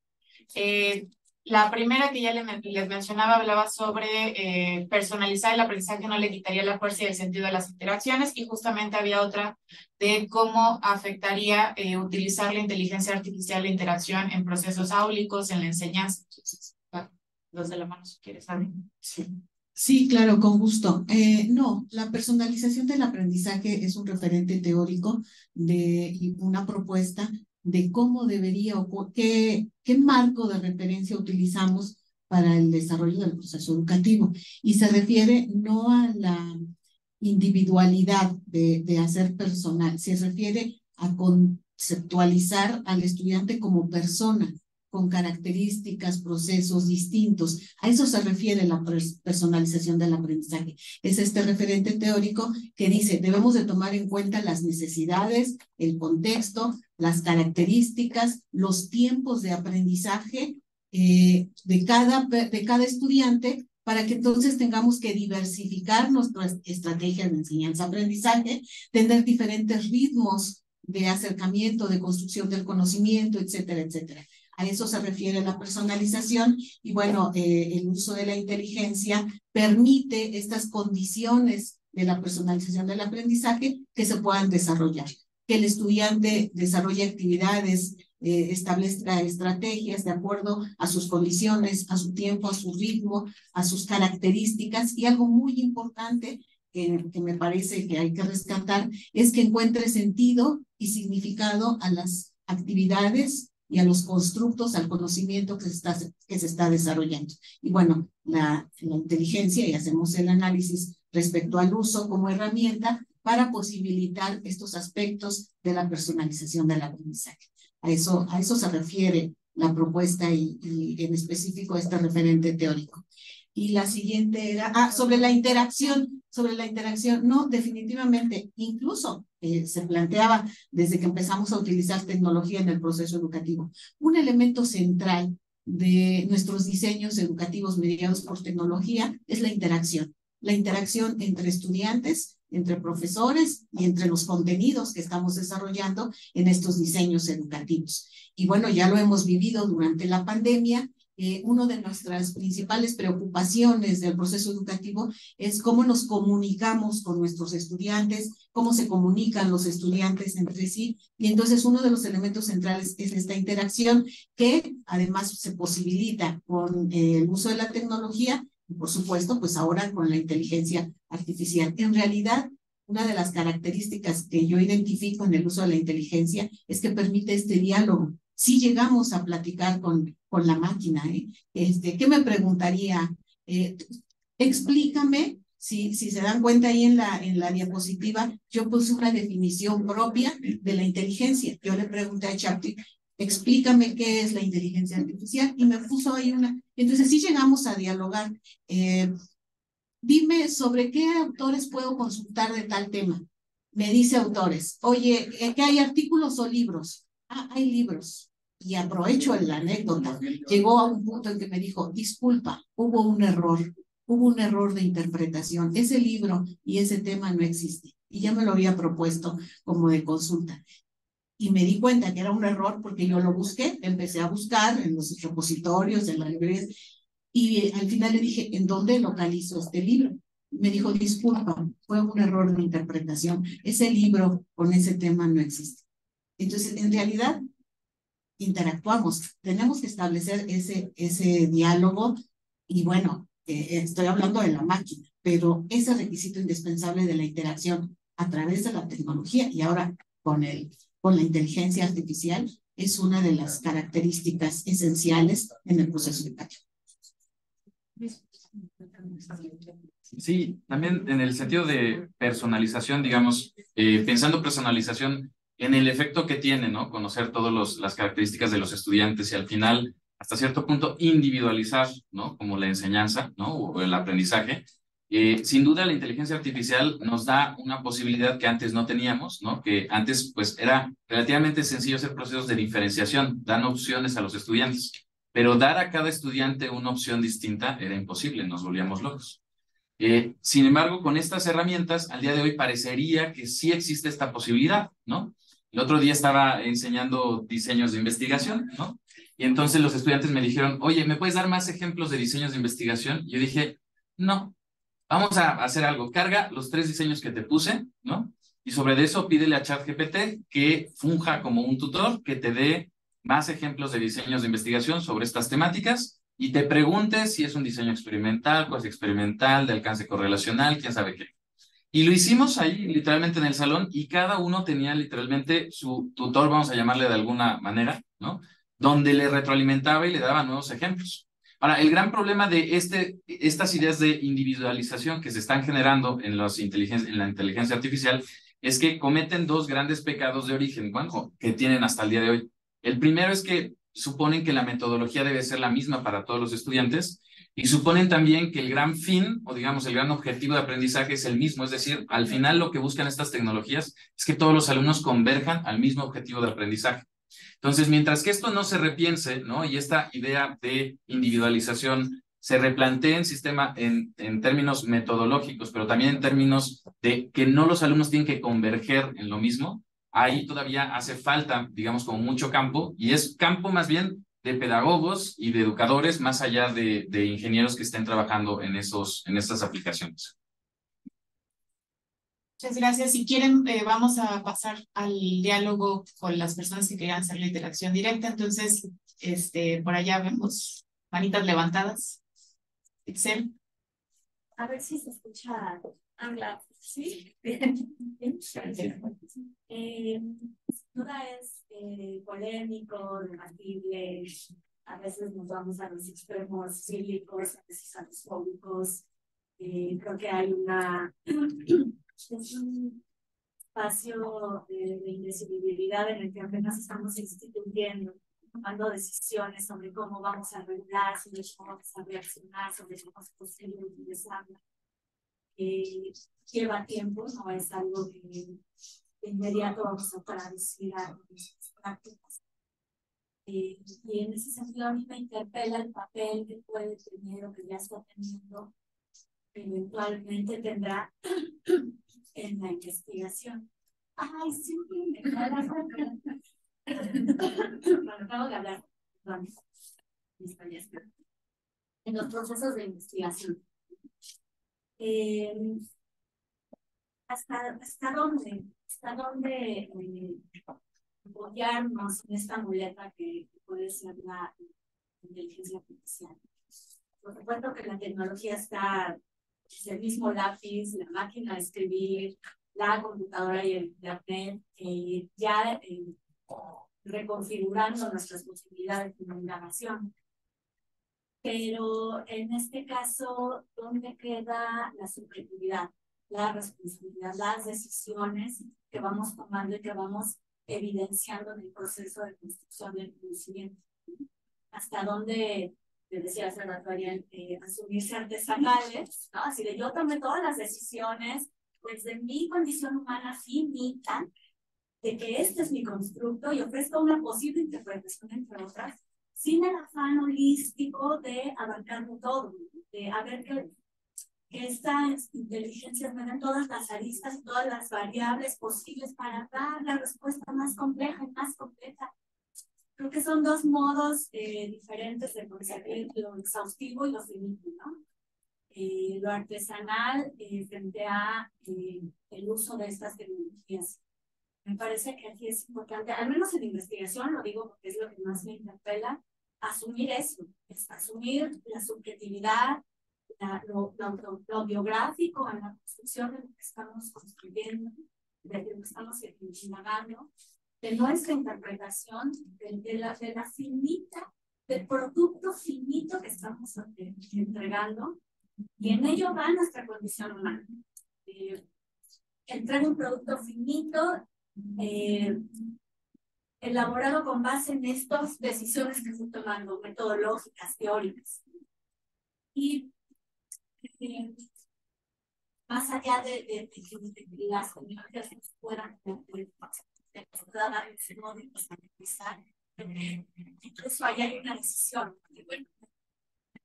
La primera que ya les mencionaba hablaba sobre personalizar el aprendizaje, no le quitaría la fuerza y el sentido de las interacciones, y justamente había otra de cómo afectaría utilizar la inteligencia artificial de interacción en procesos áulicos, en la enseñanza. Entonces, los de la mano, si quieres, ¿saben? Sí. Sí, claro, con gusto. No, la personalización del aprendizaje es un referente teórico de una propuesta de cómo debería o qué marco de referencia utilizamos para el desarrollo del proceso educativo. Y se refiere no a la individualidad de hacer personal, se refiere a conceptualizar al estudiante como persona, con características, procesos distintos. A eso se refiere la personalización del aprendizaje. Es este referente teórico que dice, debemos de tomar en cuenta las necesidades, el contexto, las características, los tiempos de aprendizaje de cada estudiante, para que entonces tengamos que diversificar nuestras estrategias de enseñanza-aprendizaje, tener diferentes ritmos de acercamiento, de construcción del conocimiento, etcétera, etcétera. A eso se refiere la personalización y bueno, el uso de la inteligencia permite estas condiciones de la personalización del aprendizaje que se puedan desarrollar. Que el estudiante desarrolle actividades, establezca estrategias de acuerdo a sus condiciones, a su tiempo, a su ritmo, a sus características, y algo muy importante que me parece que hay que rescatar es que encuentre sentido y significado a las actividades y a los constructos, al conocimiento que se está desarrollando. Y bueno, la inteligencia, y hacemos el análisis respecto al uso como herramienta para posibilitar estos aspectos de la personalización del aprendizaje. A eso se refiere la propuesta y en específico este referente teórico. Y la siguiente era, sobre la interacción, no, definitivamente, incluso se planteaba desde que empezamos a utilizar tecnología en el proceso educativo. Un elemento central de nuestros diseños educativos mediados por tecnología es la interacción entre estudiantes, entre profesores y entre los contenidos que estamos desarrollando en estos diseños educativos. Y bueno, ya lo hemos vivido durante la pandemia. Una de nuestras principales preocupaciones del proceso educativo es cómo nos comunicamos con nuestros estudiantes, cómo se comunican los estudiantes entre sí, y entonces uno de los elementos centrales es esta interacción que además se posibilita con el uso de la tecnología y por supuesto pues ahora con la inteligencia artificial. En realidad, una de las características que yo identifico en el uso de la inteligencia es que permite este diálogo. Si llegamos a platicar con la máquina, ¿qué me preguntaría? Explícame, si se dan cuenta ahí en la diapositiva, yo puse una definición propia de la inteligencia. Yo le pregunté a ChatGPT, explícame qué es la inteligencia artificial, y me puso ahí una. Entonces sí llegamos a dialogar. Dime sobre qué autores puedo consultar de tal tema. Me dice autores. Oye, ¿qué hay artículos o libros? Ah, hay libros. Y aprovecho la anécdota. Llegó a un punto en que me dijo, disculpa, hubo un error de interpretación. Ese libro y ese tema no existe. Y ya me lo había propuesto como de consulta. Y me di cuenta que era un error porque yo lo busqué, empecé a buscar en los repositorios, en las librerías, y al final le dije, ¿en dónde localizo este libro? Me dijo, disculpa, fue un error de interpretación. Ese libro con ese tema no existe. Entonces, en realidad, interactuamos. Tenemos que establecer ese diálogo y bueno, estoy hablando de la máquina, pero ese requisito indispensable de la interacción a través de la tecnología y ahora con la inteligencia artificial es una de las características esenciales en el proceso educativo. Sí, también en el sentido de personalización, digamos, pensando personalización en el efecto que tiene, ¿no? Conocer todas las características de los estudiantes y al final, hasta cierto punto, individualizar, ¿no? Como la enseñanza, ¿no? O el aprendizaje. Sin duda, la inteligencia artificial nos da una posibilidad que antes no teníamos, ¿no? Que antes, pues, era relativamente sencillo hacer procesos de diferenciación, dan opciones a los estudiantes, pero dar a cada estudiante una opción distinta era imposible, nos volvíamos locos. Sin embargo, con estas herramientas, al día de hoy parecería que sí existe esta posibilidad, ¿no? El otro día estaba enseñando diseños de investigación, ¿no? Y entonces los estudiantes me dijeron, oye, ¿me puedes dar más ejemplos de diseños de investigación? Y yo dije, no, vamos a hacer algo. Carga los 3 diseños que te puse, ¿no? Y sobre eso pídele a ChatGPT que funja como un tutor, que te dé más ejemplos de diseños de investigación sobre estas temáticas y te pregunte si es un diseño experimental, cuasi experimental, de alcance correlacional, quién sabe qué. Y lo hicimos ahí, literalmente en el salón, y cada uno tenía literalmente su tutor, vamos a llamarle de alguna manera, ¿no? Donde le retroalimentaba y le daba nuevos ejemplos. Ahora, el gran problema de estas ideas de individualización que se están generando en la inteligencia artificial es que cometen 2 grandes pecados de origen, bueno, que tienen hasta el día de hoy. El primero es que suponen que la metodología debe ser la misma para todos los estudiantes y suponen también que el gran fin, o digamos el gran objetivo de aprendizaje es el mismo, es decir, al final lo que buscan estas tecnologías es que todos los alumnos converjan al mismo objetivo de aprendizaje. Entonces, mientras que esto no se repiense, ¿no? Y esta idea de individualización se replantee en términos metodológicos, pero también en términos de que no los alumnos tienen que converger en lo mismo, ahí todavía hace falta, digamos, como mucho campo, y es campo más bien de pedagogos y de educadores, más allá de ingenieros que estén trabajando en estas aplicaciones. Muchas gracias. Si quieren, vamos a pasar al diálogo con las personas que quieran hacer la interacción directa. Entonces, por allá vemos manitas levantadas. Excel. A ver si se escucha hablar. ¿Sí? Bien. Sin duda es polémico, debatible. A veces nos vamos a los extremos cívicos, a veces a los fóbicos. Creo que hay es un espacio de indecidibilidad en el que apenas estamos instituyendo, tomando decisiones sobre cómo vamos a regular, sobre cómo vamos a reaccionar, sobre cómo es posible utilizarla. Lleva tiempo, no es algo que de inmediato vamos a traducir a nuestras prácticas. Y en ese sentido a mí me interpela el papel que puede tener o que ya está teniendo, eventualmente tendrá en la investigación. Ay, sí, me acabo de hablar. En los procesos de investigación. ¿Hasta dónde apoyarnos en esta muleta que puede ser la inteligencia artificial? Por supuesto que la tecnología está, el mismo lápiz, la máquina de escribir, la computadora y el internet, ya reconfigurando nuestras posibilidades de indagación. Pero en este caso, ¿dónde queda la subjetividad, la responsabilidad, las decisiones que vamos tomando y que vamos evidenciando en el proceso de construcción del conocimiento? ¿Hasta dónde, te decía hace rato, Ariel, asumirse artesanales, ¿no? Así de yo tomé todas las decisiones desde mi condición humana finita, de que este es mi constructo y ofrezco una posible interpretación entre otras, sin el afán holístico de abarcarlo todo, de a ver que estas inteligencias me den todas las aristas y todas las variables posibles para dar la respuesta más compleja y más completa. Creo que son 2 modos diferentes de concebir lo exhaustivo y lo finito, ¿no? Lo artesanal frente a el uso de estas tecnologías. Me parece que aquí es importante, al menos en investigación, lo digo porque es lo que más me interpela, asumir eso, es asumir la subjetividad, lo biográfico en la construcción de lo que estamos construyendo, de lo que estamos indagando, de nuestra interpretación, de la finita, del producto finito que estamos entregando, Y en ello va nuestra condición humana. Entrega un producto finito, elaborado con base en estas decisiones que estoy tomando, metodológicas, teóricas. Y más allá de que las tecnologías puedan dar ese modo de personalizar, incluso allá hay una decisión. Porque, bueno,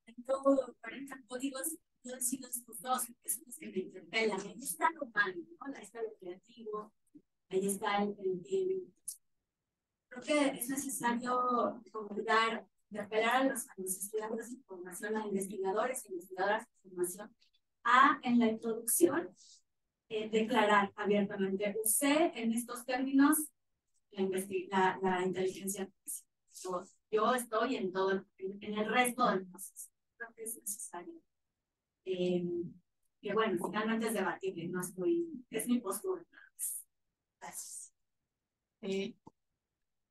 en todo 40 códigos no han sido estos dos, que son los que me interpelan. Ahí está lo humano, ¿no? Ahí está lo creativo, ahí está creo que es necesario convidar, de apelar a los estudiantes de formación, a investigadores e investigadoras de formación, a en la introducción declarar abiertamente, usé en estos términos la inteligencia artificial. Yo estoy en todo, en el resto del proceso. Creo que es necesario. Que bueno, finalmente es debatible, no estoy, es mi postura. Gracias.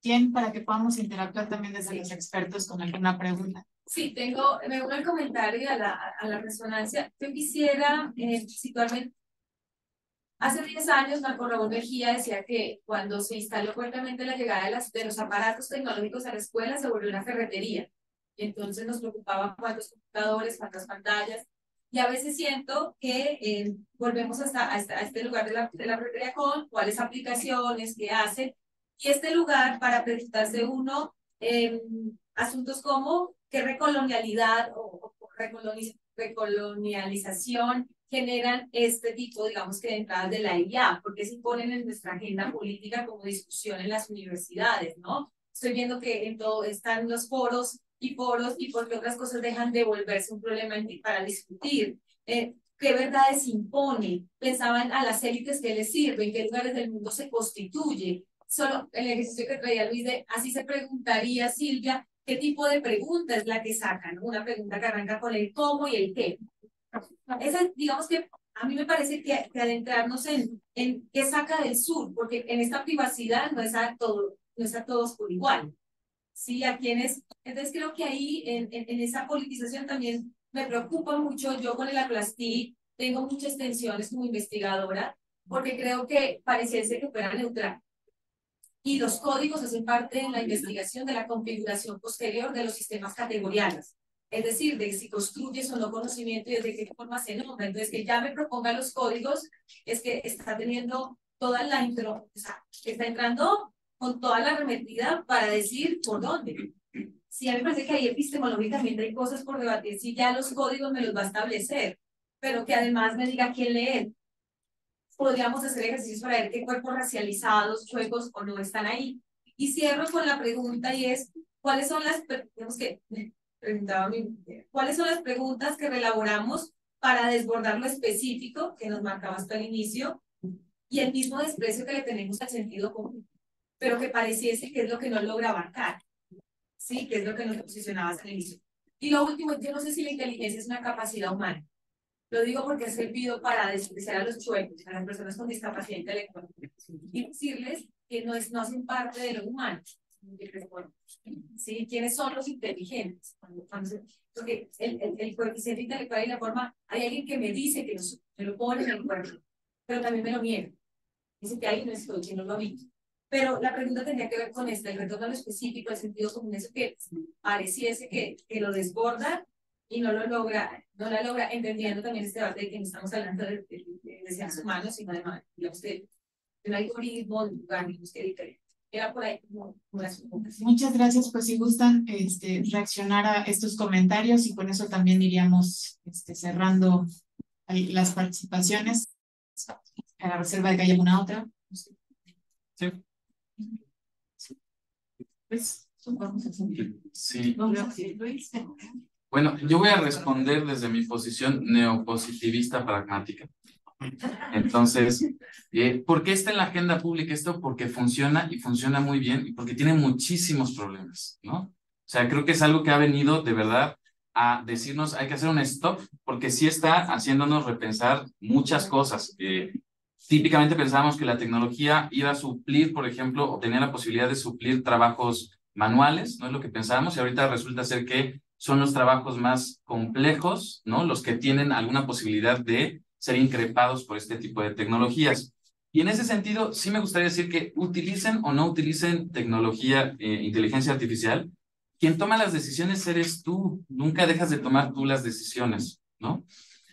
¿Quién, para que podamos interactuar también desde los expertos con alguna pregunta? Sí, me uno al comentario a la resonancia. Yo quisiera situarme. Hace 10 años, Marco Raúl Mejía decía que cuando se instaló fuertemente la llegada de los aparatos tecnológicos a la escuela, se volvió una ferretería. Y entonces nos preocupaba cuántos computadores, cuántas pantallas. Y a veces siento que volvemos a este lugar de la ferretería con cuáles aplicaciones, qué hace. Y este lugar para preguntarse uno asuntos como qué recolonialidad o recolonialización generan este tipo, digamos que de entradas de la IA, porque se imponen en nuestra agenda política como discusión en las universidades, ¿no? Estoy viendo que en todo están los foros y porque otras cosas dejan de volverse un problema para discutir. ¿Qué verdades impone? Pensaban a las élites que les sirven, qué lugares del mundo se constituye. Solo el ejercicio que traía Luis de, así se preguntaría Silvia, ¿qué tipo de pregunta es la que sacan? Una pregunta que arranca con el cómo y el qué. Esa, digamos que a mí me parece que adentrarnos en qué saca del sur, porque en esta privacidad no es a todos por igual. Sí, a quienes, entonces creo que ahí en esa politización también me preocupa mucho. Yo con el Aplastí tengo muchas tensiones como investigadora, porque creo que pareciese que fuera neutral. Y los códigos hacen parte en la investigación de la configuración posterior de los sistemas categoriales. Es decir, de si construyes o no conocimiento y de qué forma se nombra. Entonces, que ya me proponga los códigos es que está teniendo toda la intro, o sea, que está entrando con toda la arremetida para decir por dónde. Sí, a mí me parece que ahí epistemológicamente hay cosas por debatir, si ya los códigos me los va a establecer, pero que además me diga quién leer. Podríamos hacer ejercicios para ver qué cuerpos racializados, chuecos o no están ahí. Y cierro con la pregunta y es, ¿cuáles son las, digamos que, ¿cuáles son las preguntas que reelaboramos para desbordar lo específico que nos marcaba hasta el inicio y el mismo desprecio que le tenemos al sentido común, pero que pareciese que es lo que no logra abarcar? Sí, que es lo que nos posicionaba hasta el inicio. Y lo último, yo no sé si la inteligencia es una capacidad humana. Lo digo porque es servido para despreciar a los chuecos, a las personas con discapacidad intelectual, y decirles que no hacen parte de lo humano. ¿Sí? ¿Quiénes son los inteligentes? Porque el coeficiente intelectual y la forma, hay alguien que me dice que me lo pone en el cuerpo, pero también me lo niega. Dice que ahí no estoy, que no lo vi. Pero la pregunta tenía que ver con el retorno a lo específico, el sentido común, eso que pareciese que lo desborda y no la logra, entendiendo también este debate de que no estamos hablando de seres humanos, sino de un algoritmo, de un lugar que diferente. Era por ahí como las preguntas. Muchas gracias, pues si gustan reaccionar a estos comentarios y con eso también iríamos cerrando las participaciones, a la reserva de que haya alguna otra. Sí. Pues, vamos a hacer. Sí. Bueno, yo voy a responder desde mi posición neopositivista pragmática. Entonces, ¿por qué está en la agenda pública esto? Porque funciona y funciona muy bien y porque tiene muchísimos problemas, ¿no? O sea, creo que es algo que ha venido de verdad a decirnos hay que hacer un stop porque sí está haciéndonos repensar muchas cosas. Típicamente pensábamos que la tecnología iba a suplir, por ejemplo, o tenía la posibilidad de suplir trabajos manuales, no es lo que pensábamos, y ahorita resulta ser que son los trabajos más complejos, ¿no? Los que tienen alguna posibilidad de ser increpados por este tipo de tecnologías. Y en ese sentido, sí me gustaría decir que utilicen o no utilicen tecnología, inteligencia artificial, quien toma las decisiones eres tú. Nunca dejas de tomar tú las decisiones, ¿no?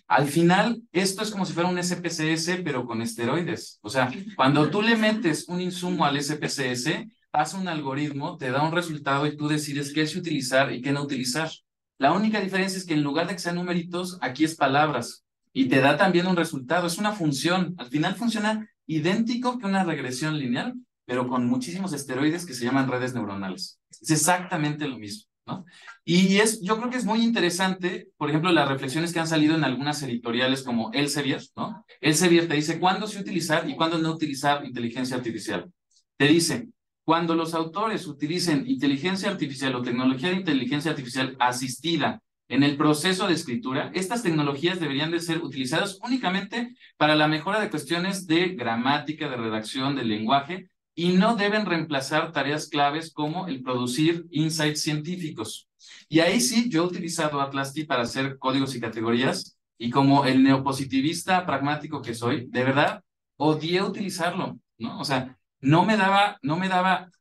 Al final, esto es como si fuera un SPSS, pero con esteroides. O sea, cuando tú le metes un insumo al SPSS, pasa un algoritmo, te da un resultado y tú decides qué es utilizar y qué no utilizar. La única diferencia es que en lugar de que sean numeritos, aquí es palabras. Y te da también un resultado, es una función. Al final funciona idéntico que una regresión lineal, pero con muchísimos esteroides que se llaman redes neuronales. Es exactamente lo mismo, ¿no? Y yo creo que es muy interesante, por ejemplo, las reflexiones que han salido en algunas editoriales como Elsevier, ¿no? Elsevier te dice cuándo sí utilizar y cuándo no utilizar inteligencia artificial. Te dice, cuando los autores utilicen inteligencia artificial o tecnología de inteligencia artificial asistida en el proceso de escritura, estas tecnologías deberían de ser utilizadas únicamente para la mejora de cuestiones de gramática, de redacción, de lenguaje, y no deben reemplazar tareas claves como el producir insights científicos. Y ahí sí, yo he utilizado Atlas-T para hacer códigos y categorías, y como el neopositivista pragmático que soy, de verdad, odié utilizarlo, ¿no? O sea, no me daba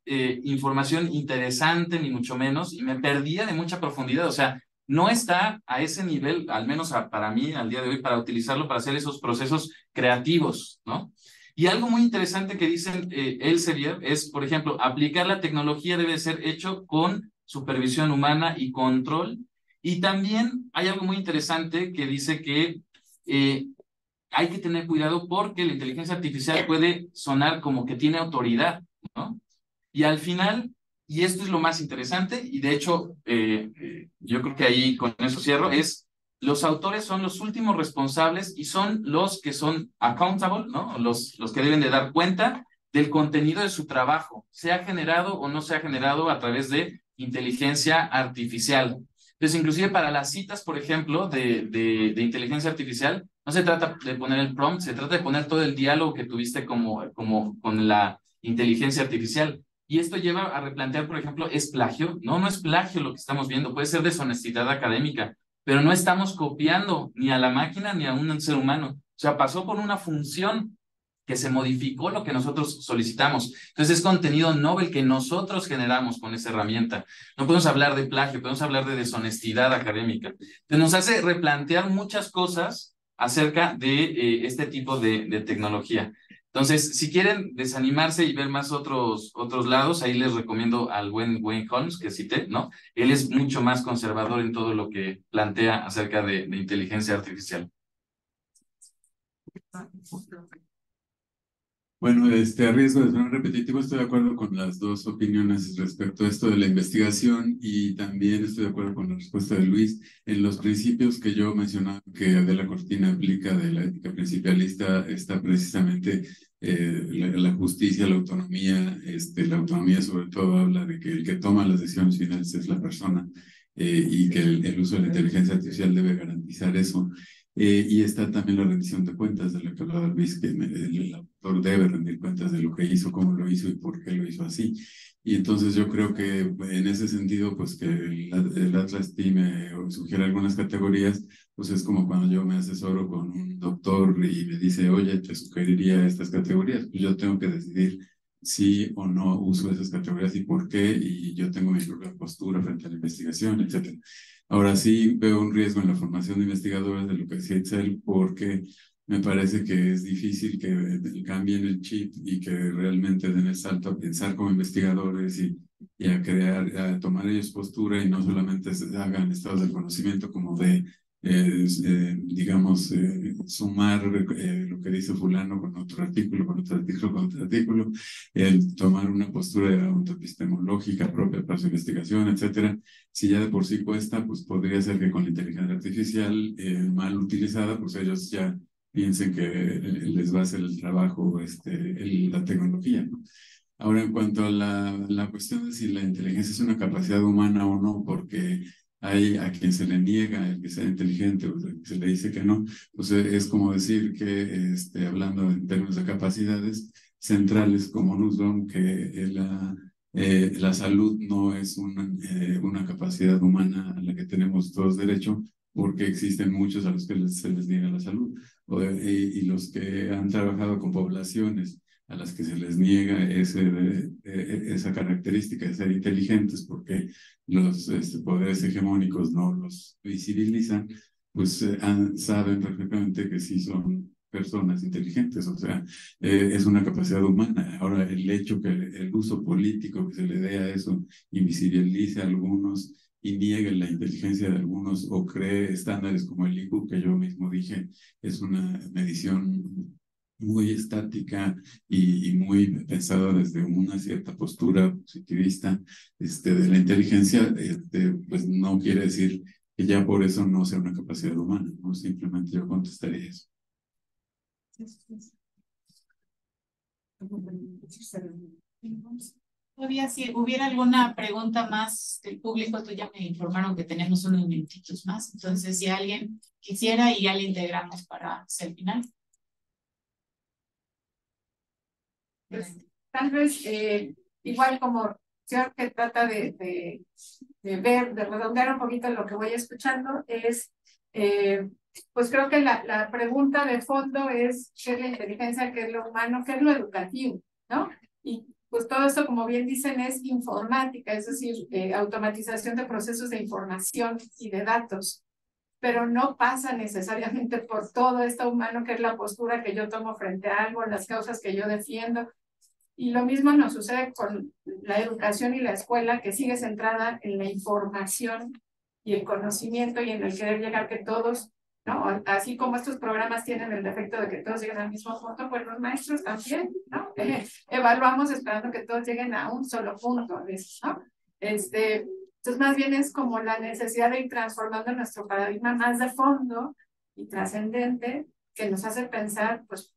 información interesante, ni mucho menos, y me perdía de mucha profundidad. O sea, no está a ese nivel, al menos para mí, al día de hoy, para utilizarlo para hacer esos procesos creativos, ¿no? Y algo muy interesante que dicen Elsevier es, por ejemplo, aplicar la tecnología debe ser hecho con supervisión humana y control. Y también hay algo muy interesante que dice que hay que tener cuidado porque la inteligencia artificial puede sonar como que tiene autoridad, ¿no? Y al final, y esto es lo más interesante, y de hecho yo creo que ahí con eso cierro, es los autores son los últimos responsables y son los que son accountable, ¿no? Los que deben de dar cuenta del contenido de su trabajo, sea generado o no sea generado a través de inteligencia artificial. Entonces, inclusive para las citas, por ejemplo, de inteligencia artificial, no se trata de poner el prompt, se trata de poner todo el diálogo que tuviste como con la inteligencia artificial. Y esto lleva a replantear, por ejemplo, ¿es plagio? No, no es plagio lo que estamos viendo, puede ser deshonestidad académica, pero no estamos copiando ni a la máquina ni a un ser humano. O sea, pasó por una función que se modificó lo que nosotros solicitamos. Entonces es contenido novel que nosotros generamos con esa herramienta. No podemos hablar de plagio, podemos hablar de deshonestidad académica. Entonces nos hace replantear muchas cosas acerca de este tipo de tecnología. Entonces, si quieren desanimarse y ver más otros lados, ahí les recomiendo al buen Wayne Holmes que cité, ¿no? Él es mucho más conservador en todo lo que plantea acerca de inteligencia artificial. Bueno, a riesgo de sonar repetitivo, estoy de acuerdo con las dos opiniones respecto a esto de la investigación y también estoy de acuerdo con la respuesta de Luis. En los principios que yo mencionaba que Adela Cortina aplica de la ética principalista está precisamente la justicia, la autonomía sobre todo habla de que el que toma las decisiones finales es la persona y que el uso de la inteligencia artificial debe garantizar eso. Y está también la rendición de cuentas de la que hablaba Luis, que el autor debe rendir cuentas de lo que hizo, cómo lo hizo y por qué lo hizo así. Y entonces yo creo que en ese sentido, pues que el Atlas-T me sugiere algunas categorías, pues es como cuando yo me asesoro con un doctor y me dice, oye, te sugeriría estas categorías. Pues yo tengo que decidir sí o no uso esas categorías y por qué, y yo tengo mi propia postura frente a la investigación, etcétera. Ahora sí veo un riesgo en la formación de investigadores de lo que decía Itzel, porque me parece que es difícil que cambien el chip y que realmente den el salto a pensar como investigadores y a tomar ellos postura y no solamente hagan estados de conocimiento como de, sumar lo que dice fulano con otro artículo, con otro artículo, con otro artículo, el tomar una postura autoepistemológica propia para su investigación, etcétera. Si ya de por sí cuesta, pues podría ser que con la inteligencia artificial mal utilizada, pues ellos ya piensen que les va a hacer el trabajo la tecnología, ¿no? Ahora, en cuanto a la cuestión de si la inteligencia es una capacidad humana o no, porque hay a quien se le niega el que sea inteligente o se le dice que no, pues es como decir que, hablando en términos de capacidades centrales como Nussbaum, que La salud no es una capacidad humana a la que tenemos todos derecho, porque existen muchos a los que se les niega la salud, y los que han trabajado con poblaciones a las que se les niega esa característica de ser inteligentes porque los poderes hegemónicos no los visibilizan, pues saben perfectamente que sí son personas inteligentes, o sea, es una capacidad humana. Ahora, el hecho que el uso político que se le dé a eso invisibilice a algunos y niegue la inteligencia de algunos o cree estándares como el IQ, que yo mismo dije, es una medición muy estática y muy pensada desde una cierta postura positivista de la inteligencia, pues no quiere decir que ya por eso no sea una capacidad humana, ¿no? Simplemente yo contestaría eso. Todavía si hubiera alguna pregunta más del público, tú ya me informaron que tenemos unos minutitos más, entonces si alguien quisiera y ya le integramos para hacer el final. Pues, tal vez igual como señor que trata de ver, de redondear un poquito lo que voy escuchando, es pues creo que la pregunta de fondo es qué es la inteligencia, qué es lo humano, qué es lo educativo, ¿no? Y pues todo esto, como bien dicen, es informática, es decir, automatización de procesos de información y de datos, pero no pasa necesariamente por todo esto humano que es la postura que yo tomo frente a algo, las causas que yo defiendo. Y lo mismo nos sucede con la educación y la escuela, que sigue centrada en la información y el conocimiento y en el querer llegar que todos, ¿no? Así como estos programas tienen el defecto de que todos lleguen al mismo punto, pues los maestros también, ¿no? Evaluamos esperando que todos lleguen a un solo punto, ¿no? Entonces, más bien es como la necesidad de ir transformando nuestro paradigma más de fondo y trascendente, que nos hace pensar, pues,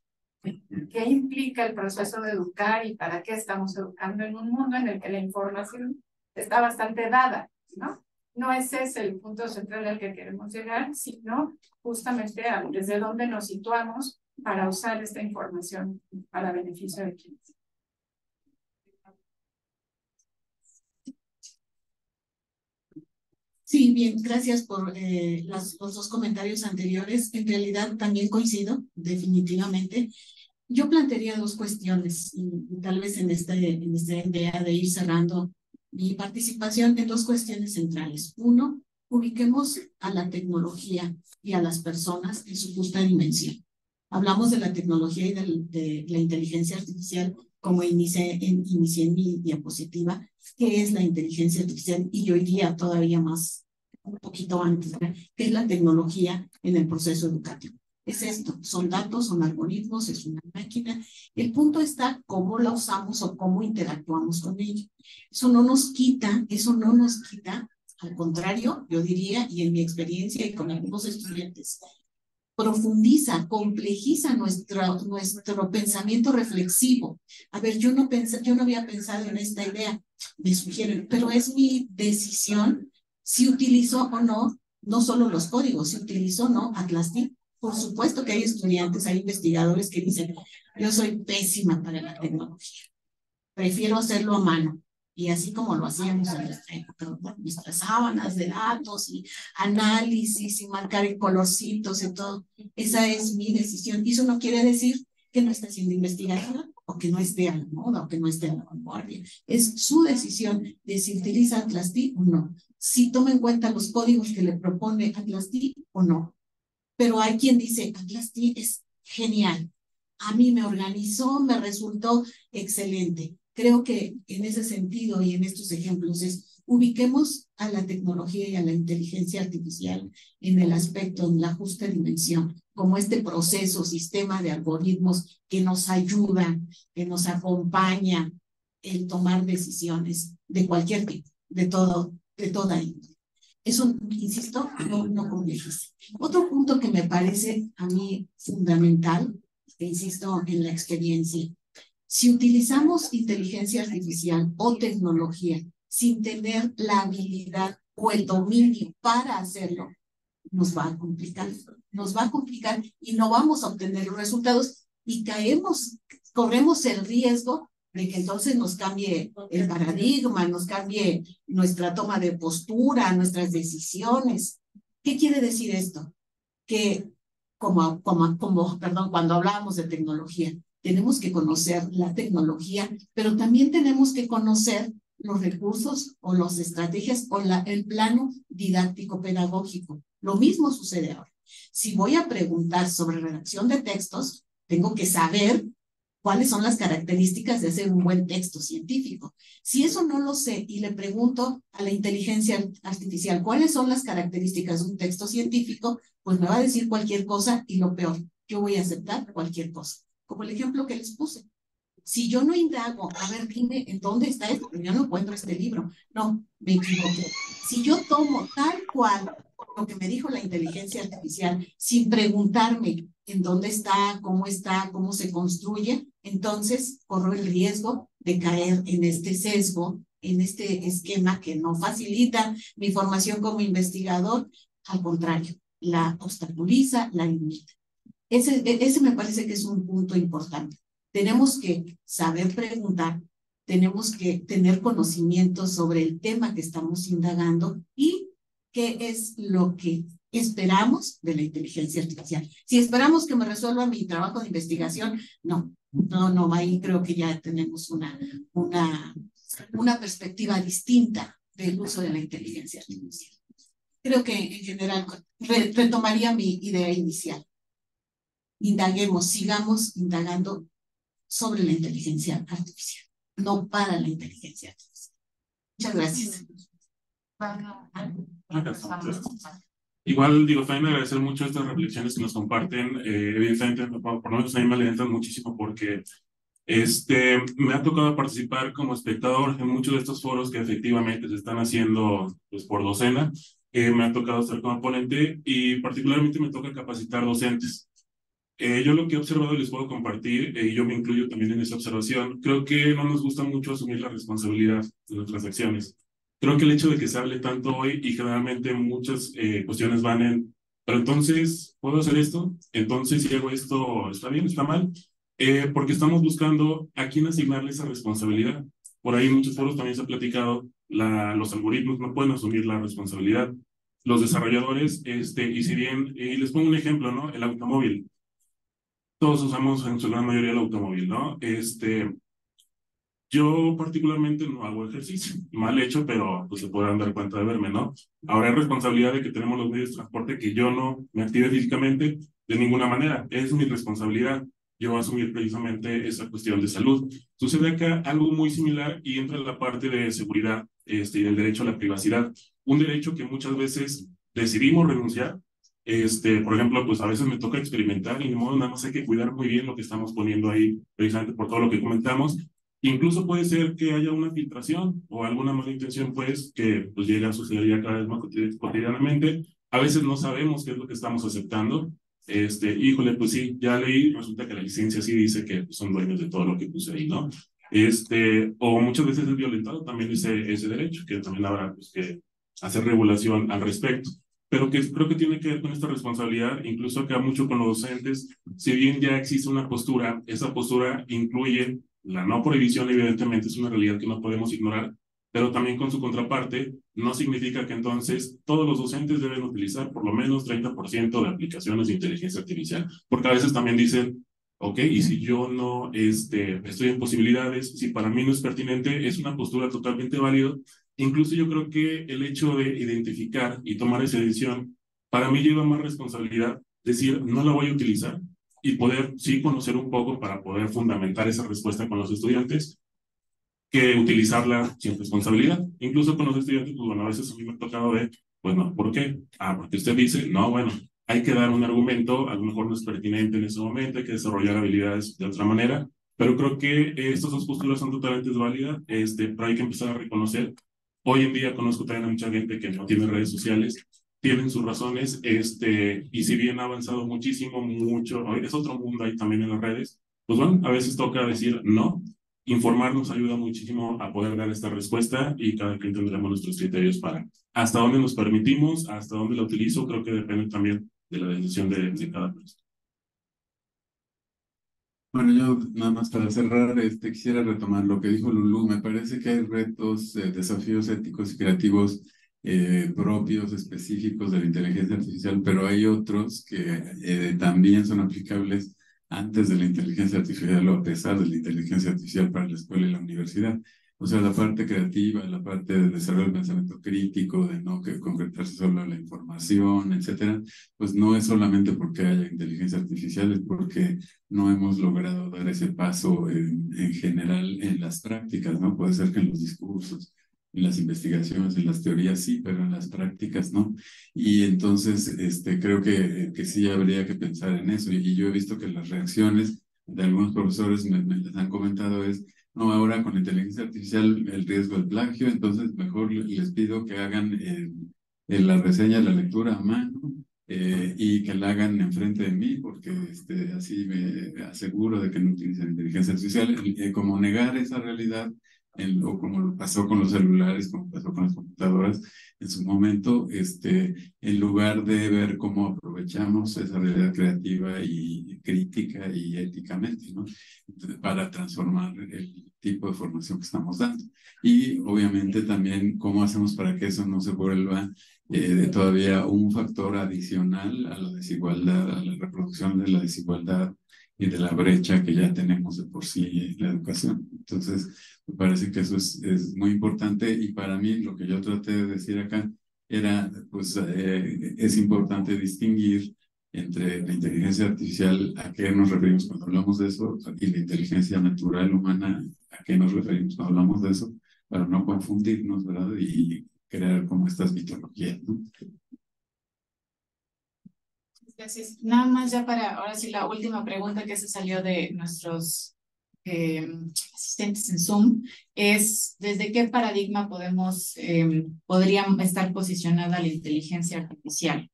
¿qué implica el proceso de educar y para qué estamos educando en un mundo en el que la información está bastante dada, ¿no? No es ese el punto central al que queremos llegar, sino justamente desde dónde nos situamos para usar esta información para beneficio de quienes. Sí, bien, gracias por los dos comentarios anteriores. En realidad también coincido, definitivamente. Yo plantearía dos cuestiones, y tal vez en esta idea de ir cerrando mi participación en dos cuestiones centrales. Uno, ubiquemos a la tecnología y a las personas en su justa dimensión. Hablamos de la tecnología y de la inteligencia artificial, como inicié en mi diapositiva, ¿qué es la inteligencia artificial? Y yo iría todavía más, un poquito antes, ¿verdad? ¿Qué es la tecnología en el proceso educativo? Es esto, son datos, son algoritmos, es una máquina. El punto está cómo la usamos o cómo interactuamos con ella. Eso no nos quita, al contrario, yo diría, y en mi experiencia y con algunos estudiantes, profundiza, complejiza nuestro pensamiento reflexivo. A ver, yo no había pensado en esta idea, me sugieren, pero es mi decisión si utilizo o no, no solo los códigos, si utilizo o no Atlas-D. Por supuesto que hay estudiantes, hay investigadores que dicen, yo soy pésima para la tecnología, prefiero hacerlo a mano. Y así como lo hacíamos en nuestra época, nuestras sábanas de datos y análisis y marcar en colorcitos y todo. Esa es mi decisión. Y eso no quiere decir que no esté haciendo investigación o que no esté a la moda o que no esté a la vanguardia. Es su decisión de si utiliza Atlas-D o no. Si toma en cuenta los códigos que le propone Atlas-D o no. Pero hay quien dice, Atlas-D es genial. A mí me organizó, me resultó excelente. Creo que en ese sentido y en estos ejemplos ubiquemos a la tecnología y a la inteligencia artificial en el aspecto, en la justa dimensión, como este proceso, sistema de algoritmos que nos ayudan, que nos acompaña en tomar decisiones de cualquier tipo, de toda índole. Eso, insisto, no complejiza. Otro punto que me parece a mí fundamental, que insisto en la experiencia, si utilizamos inteligencia artificial o tecnología sin tener la habilidad o el dominio para hacerlo, nos va a complicar y no vamos a obtener los resultados y corremos el riesgo de que entonces nos cambie el paradigma, nos cambie nuestra toma de postura, nuestras decisiones. ¿Qué quiere decir esto? Que cuando hablábamos de tecnología, tenemos que conocer la tecnología, pero también tenemos que conocer los recursos o las estrategias o el plano didáctico pedagógico. Lo mismo sucede ahora. Si voy a preguntar sobre redacción de textos, tengo que saber cuáles son las características de hacer un buen texto científico. Si eso no lo sé y le pregunto a la inteligencia artificial cuáles son las características de un texto científico, pues me va a decir cualquier cosa y lo peor, yo voy a aceptar cualquier cosa. Como el ejemplo que les puse. Si yo no indago, a ver, dime, ¿en dónde está esto? Yo no encuentro este libro. No, me equivoqué. Si yo tomo tal cual lo que me dijo la inteligencia artificial, sin preguntarme en dónde está, cómo se construye, entonces corro el riesgo de caer en este sesgo, en este esquema que no facilita mi formación como investigador, al contrario, la obstaculiza, la limita. Ese me parece que es un punto importante. Tenemos que saber preguntar, tenemos que tener conocimiento sobre el tema que estamos indagando y qué es lo que esperamos de la inteligencia artificial. Si esperamos que me resuelva mi trabajo de investigación, no, ahí creo que ya tenemos una perspectiva distinta del uso de la inteligencia artificial. Creo que en general retomaría mi idea inicial. Indaguemos, sigamos indagando sobre la inteligencia artificial, no para la inteligencia artificial. Muchas gracias. Igual, digo, también agradecer mucho estas reflexiones que nos comparten. Evidentemente, por lo menos a mí me alientan muchísimo porque me ha tocado participar como espectador en muchos de estos foros que efectivamente se están haciendo pues, por docena. Me ha tocado estar como ponente y particularmente me toca capacitar docentes. Yo lo que he observado y les puedo compartir, y yo me incluyo también en esa observación, creo que no nos gusta mucho asumir la responsabilidad de nuestras acciones. Creo que el hecho de que se hable tanto hoy y generalmente muchas cuestiones van en, pero entonces, ¿puedo hacer esto? Entonces, si hago esto, ¿está bien? ¿Está mal? Porque estamos buscando a quién asignarle esa responsabilidad. Por ahí en muchos foros también se ha platicado, los algoritmos no pueden asumir la responsabilidad. Los desarrolladores, y si bien, y les pongo un ejemplo, ¿no? El automóvil. Todos usamos en su gran mayoría el automóvil, ¿no? Yo particularmente no hago ejercicio, mal hecho, pero pues se podrán dar cuenta de verme, ¿no? Ahora es responsabilidad de que tenemos los medios de transporte que yo no me active físicamente de ninguna manera. Es mi responsabilidad yo asumir precisamente esa cuestión de salud. Sucede acá algo muy similar y entra en la parte de seguridad y del derecho a la privacidad. Un derecho que muchas veces decidimos renunciar. Por ejemplo, pues a veces me toca experimentar y de modo nada más hay que cuidar muy bien lo que estamos poniendo ahí, precisamente por todo lo que comentamos. Incluso puede ser que haya una filtración o alguna mala intención, pues, que pues, llega a suceder ya cada vez más cotidianamente. A veces no sabemos qué es lo que estamos aceptando. Híjole, pues sí, ya leí, resulta que la licencia sí dice que son dueños de todo lo que puse ahí, ¿no? O muchas veces es violentado también ese derecho, que también habrá pues, que hacer regulación al respecto. Pero que creo que tiene que ver con esta responsabilidad, incluso acá mucho con los docentes, si bien ya existe una postura, esa postura incluye la no prohibición, evidentemente es una realidad que no podemos ignorar, pero también con su contraparte, no significa que entonces todos los docentes deben utilizar por lo menos 30% de aplicaciones de inteligencia artificial, porque a veces también dicen, ok, y si yo no estoy en posibilidades, si para mí no es pertinente, es una postura totalmente válida. Incluso yo creo que el hecho de identificar y tomar esa decisión, para mí lleva más responsabilidad, decir, no la voy a utilizar y poder, sí, conocer un poco para poder fundamentar esa respuesta con los estudiantes, que utilizarla sin responsabilidad. Incluso con los estudiantes, pues bueno, a veces a mí me ha tocado ver, bueno, ¿por qué? Porque usted dice, no, bueno, hay que dar un argumento, a lo mejor no es pertinente en ese momento, hay que desarrollar habilidades de otra manera, pero creo que estas dos posturas son totalmente válidas, pero hay que empezar a reconocer. Hoy en día conozco también a mucha gente que no tiene redes sociales, tienen sus razones, y si bien ha avanzado muchísimo, mucho, es otro mundo ahí también en las redes, pues bueno, a veces toca decir no. Informar nos ayuda muchísimo a poder dar esta respuesta y cada quien tendremos nuestros criterios para hasta dónde nos permitimos, hasta dónde la utilizo, creo que depende también de la decisión de cada persona. Bueno, yo nada más para cerrar, quisiera retomar lo que dijo Lulú. Me parece que hay retos, desafíos éticos y creativos propios, específicos de la inteligencia artificial, pero hay otros que también son aplicables antes de la inteligencia artificial o a pesar de la inteligencia artificial para la escuela y la universidad. O sea, la parte creativa, la parte de desarrollo del pensamiento crítico, de no que concretarse solo en la información, etcétera, pues no es solamente porque haya inteligencia artificial, es porque no hemos logrado dar ese paso en general en las prácticas, ¿no? Puede ser que en los discursos, en las investigaciones, en las teorías sí, pero en las prácticas no. Y entonces creo que sí habría que pensar en eso. Y yo he visto que las reacciones de algunos profesores me les han comentado es, no, ahora con inteligencia artificial el riesgo del plagio, entonces mejor les pido que hagan la reseña, la lectura a mano, y que la hagan enfrente de mí, porque así me aseguro de que no utilicen inteligencia artificial, como negar esa realidad, o como pasó con los celulares, como pasó con las computadoras en su momento, en lugar de ver cómo aprovechamos esa realidad creativa y crítica y éticamente, ¿no? Para transformar el tipo de formación que estamos dando. Y obviamente también cómo hacemos para que eso no se vuelva todavía un factor adicional a la desigualdad, a la reproducción de la desigualdad y de la brecha que ya tenemos de por sí en la educación. Entonces, me parece que eso es muy importante, y para mí lo que yo traté de decir acá era, pues, es importante distinguir entre la inteligencia artificial, a qué nos referimos cuando hablamos de eso, y la inteligencia natural humana, a qué nos referimos cuando hablamos de eso, para no confundirnos, ¿verdad? Y crear como estas mitologías, ¿no? Gracias. Nada más ya para, ahora sí, la última pregunta que se salió de nuestros asistentes en Zoom es, ¿desde qué paradigma podría estar posicionada la inteligencia artificial?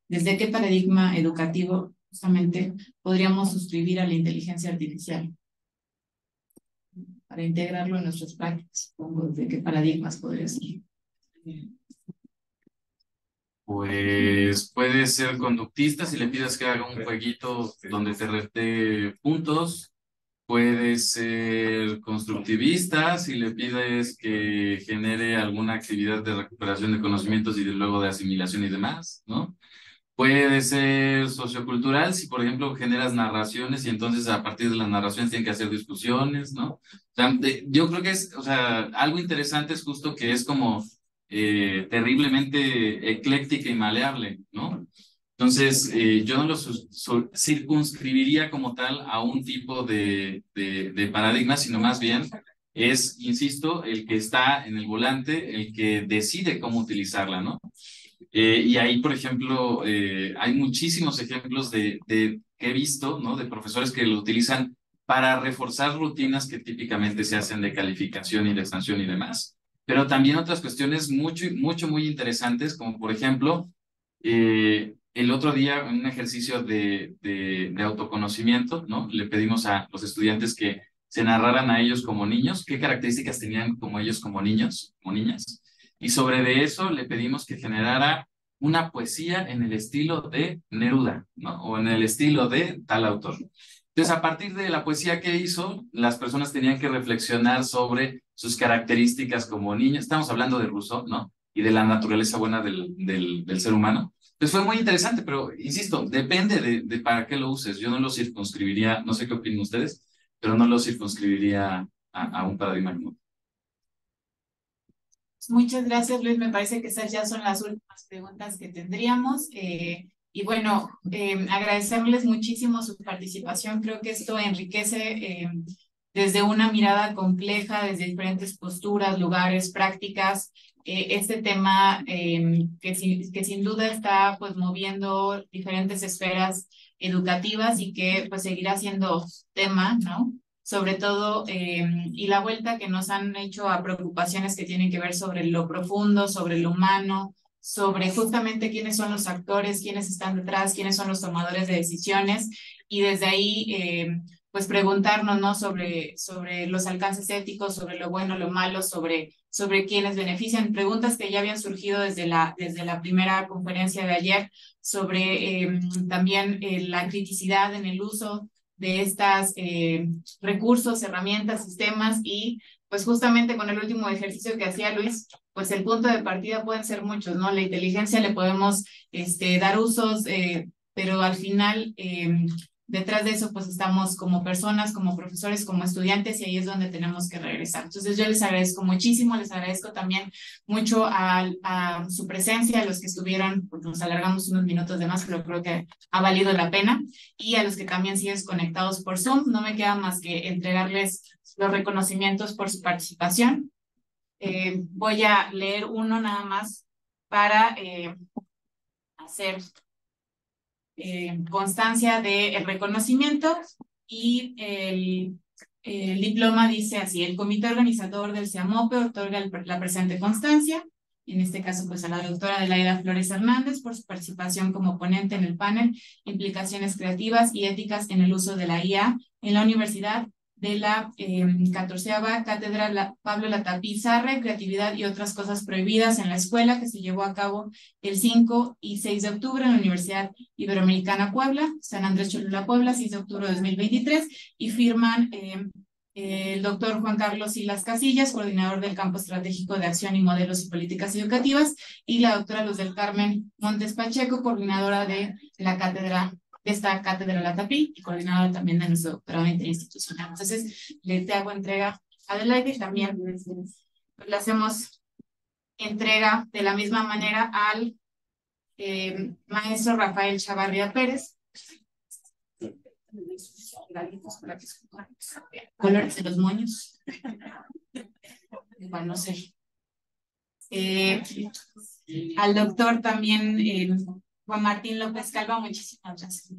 ¿Desde qué paradigma educativo justamente podríamos suscribir a la inteligencia artificial? Para integrarlo en nuestras prácticas, supongo, ¿desde qué paradigmas podría ser? Pues puede ser conductista si le pides que haga un jueguito donde te rete puntos. Puede ser constructivista si le pides que genere alguna actividad de recuperación de conocimientos y luego de asimilación y demás, ¿no? Puede ser sociocultural si, por ejemplo, generas narraciones y entonces a partir de las narraciones tienen que hacer discusiones, ¿no? O sea, yo creo que es, o sea, algo interesante es justo que es como terriblemente ecléctica y maleable, ¿no? Entonces, yo no lo circunscribiría como tal a un tipo de paradigma, sino más bien es, insisto, el que está en el volante, el que decide cómo utilizarla, ¿no? Y ahí, por ejemplo, hay muchísimos ejemplos que he visto, ¿no? De profesores que lo utilizan para reforzar rutinas que típicamente se hacen de calificación y de sanción y demás. Pero también otras cuestiones muy interesantes, como por ejemplo, el otro día en un ejercicio de autoconocimiento, ¿no? Le pedimos a los estudiantes que se narraran a ellos como niños, qué características tenían como ellos como niños, como niñas. Y sobre de eso le pedimos que generara una poesía en el estilo de Neruda, ¿no? O en el estilo de tal autor. Entonces, a partir de la poesía que hizo, las personas tenían que reflexionar sobre sus características como niños. Estamos hablando de Rousseau, ¿no? Y de la naturaleza buena del ser humano. Entonces fue muy interesante, pero insisto, depende de para qué lo uses. Yo no lo circunscribiría, no sé qué opinan ustedes, pero no lo circunscribiría a un paradigma común. Muchas gracias, Luis. Me parece que esas ya son las últimas preguntas que tendríamos. Y bueno, agradecerles muchísimo su participación. Creo que esto enriquece desde una mirada compleja, desde diferentes posturas, lugares, prácticas, este tema que sin duda está pues moviendo diferentes esferas educativas y que pues seguirá siendo tema, ¿no? Sobre todo, y la vuelta que nos han hecho a preocupaciones que tienen que ver sobre lo profundo, sobre lo humano, sobre justamente quiénes son los actores, quiénes están detrás, quiénes son los tomadores de decisiones, y desde ahí, pues preguntarnos, ¿no? Sobre los alcances éticos, sobre lo bueno, lo malo, sobre quiénes benefician, preguntas que ya habían surgido desde la primera conferencia de ayer, sobre también la criticidad en el uso de estas recursos, herramientas, sistemas y pues justamente con el último ejercicio que hacía Luis, pues el punto de partida pueden ser muchos, ¿no? La inteligencia le podemos dar usos, pero al final detrás de eso pues estamos como personas, como profesores, como estudiantes y ahí es donde tenemos que regresar. Entonces yo les agradezco muchísimo, les agradezco también mucho a su presencia, a los que estuvieron, pues nos alargamos unos minutos de más, pero creo que ha valido la pena y a los que también siguen conectados por Zoom. No me queda más que entregarles los reconocimientos por su participación. Voy a leer uno nada más para hacer constancia del reconocimiento y el diploma dice así: el comité organizador del CEAMOPE otorga la presente constancia, en este caso pues a la doctora Adelaida Flores Hernández por su participación como ponente en el panel Implicaciones creativas y éticas en el uso de la IA en la Universidad de la 14ª Cátedra Pablo Latapí Sarre, Creatividad y otras cosas prohibidas en la escuela, que se llevó a cabo el 5 y 6 de octubre en la Universidad Iberoamericana Puebla, San Andrés Cholula, Puebla, 6 de octubre de 2023, y firman el doctor Juan Carlos Silas Casillas, coordinador del Campo Estratégico de Acción y Modelos y Políticas Educativas, y la doctora Luz del Carmen Montes Pacheco, coordinadora de la cátedra de esta cátedra Latapí y coordinadora también de nuestro doctorado interinstitucional. Entonces, le hago entrega a Adelaide y también le hacemos entrega de la misma manera al maestro Rafael Chavarría Pérez. Colores de los moños. Bueno, no sé. Al doctor también Juan Martín López Calva, muchísimas gracias.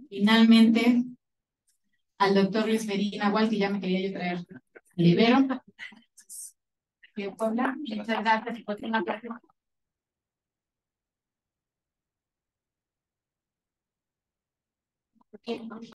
Finalmente, al doctor Luis Ferín Nahual, que ya me quería yo traer el Ibero. Muchas gracias por una plática.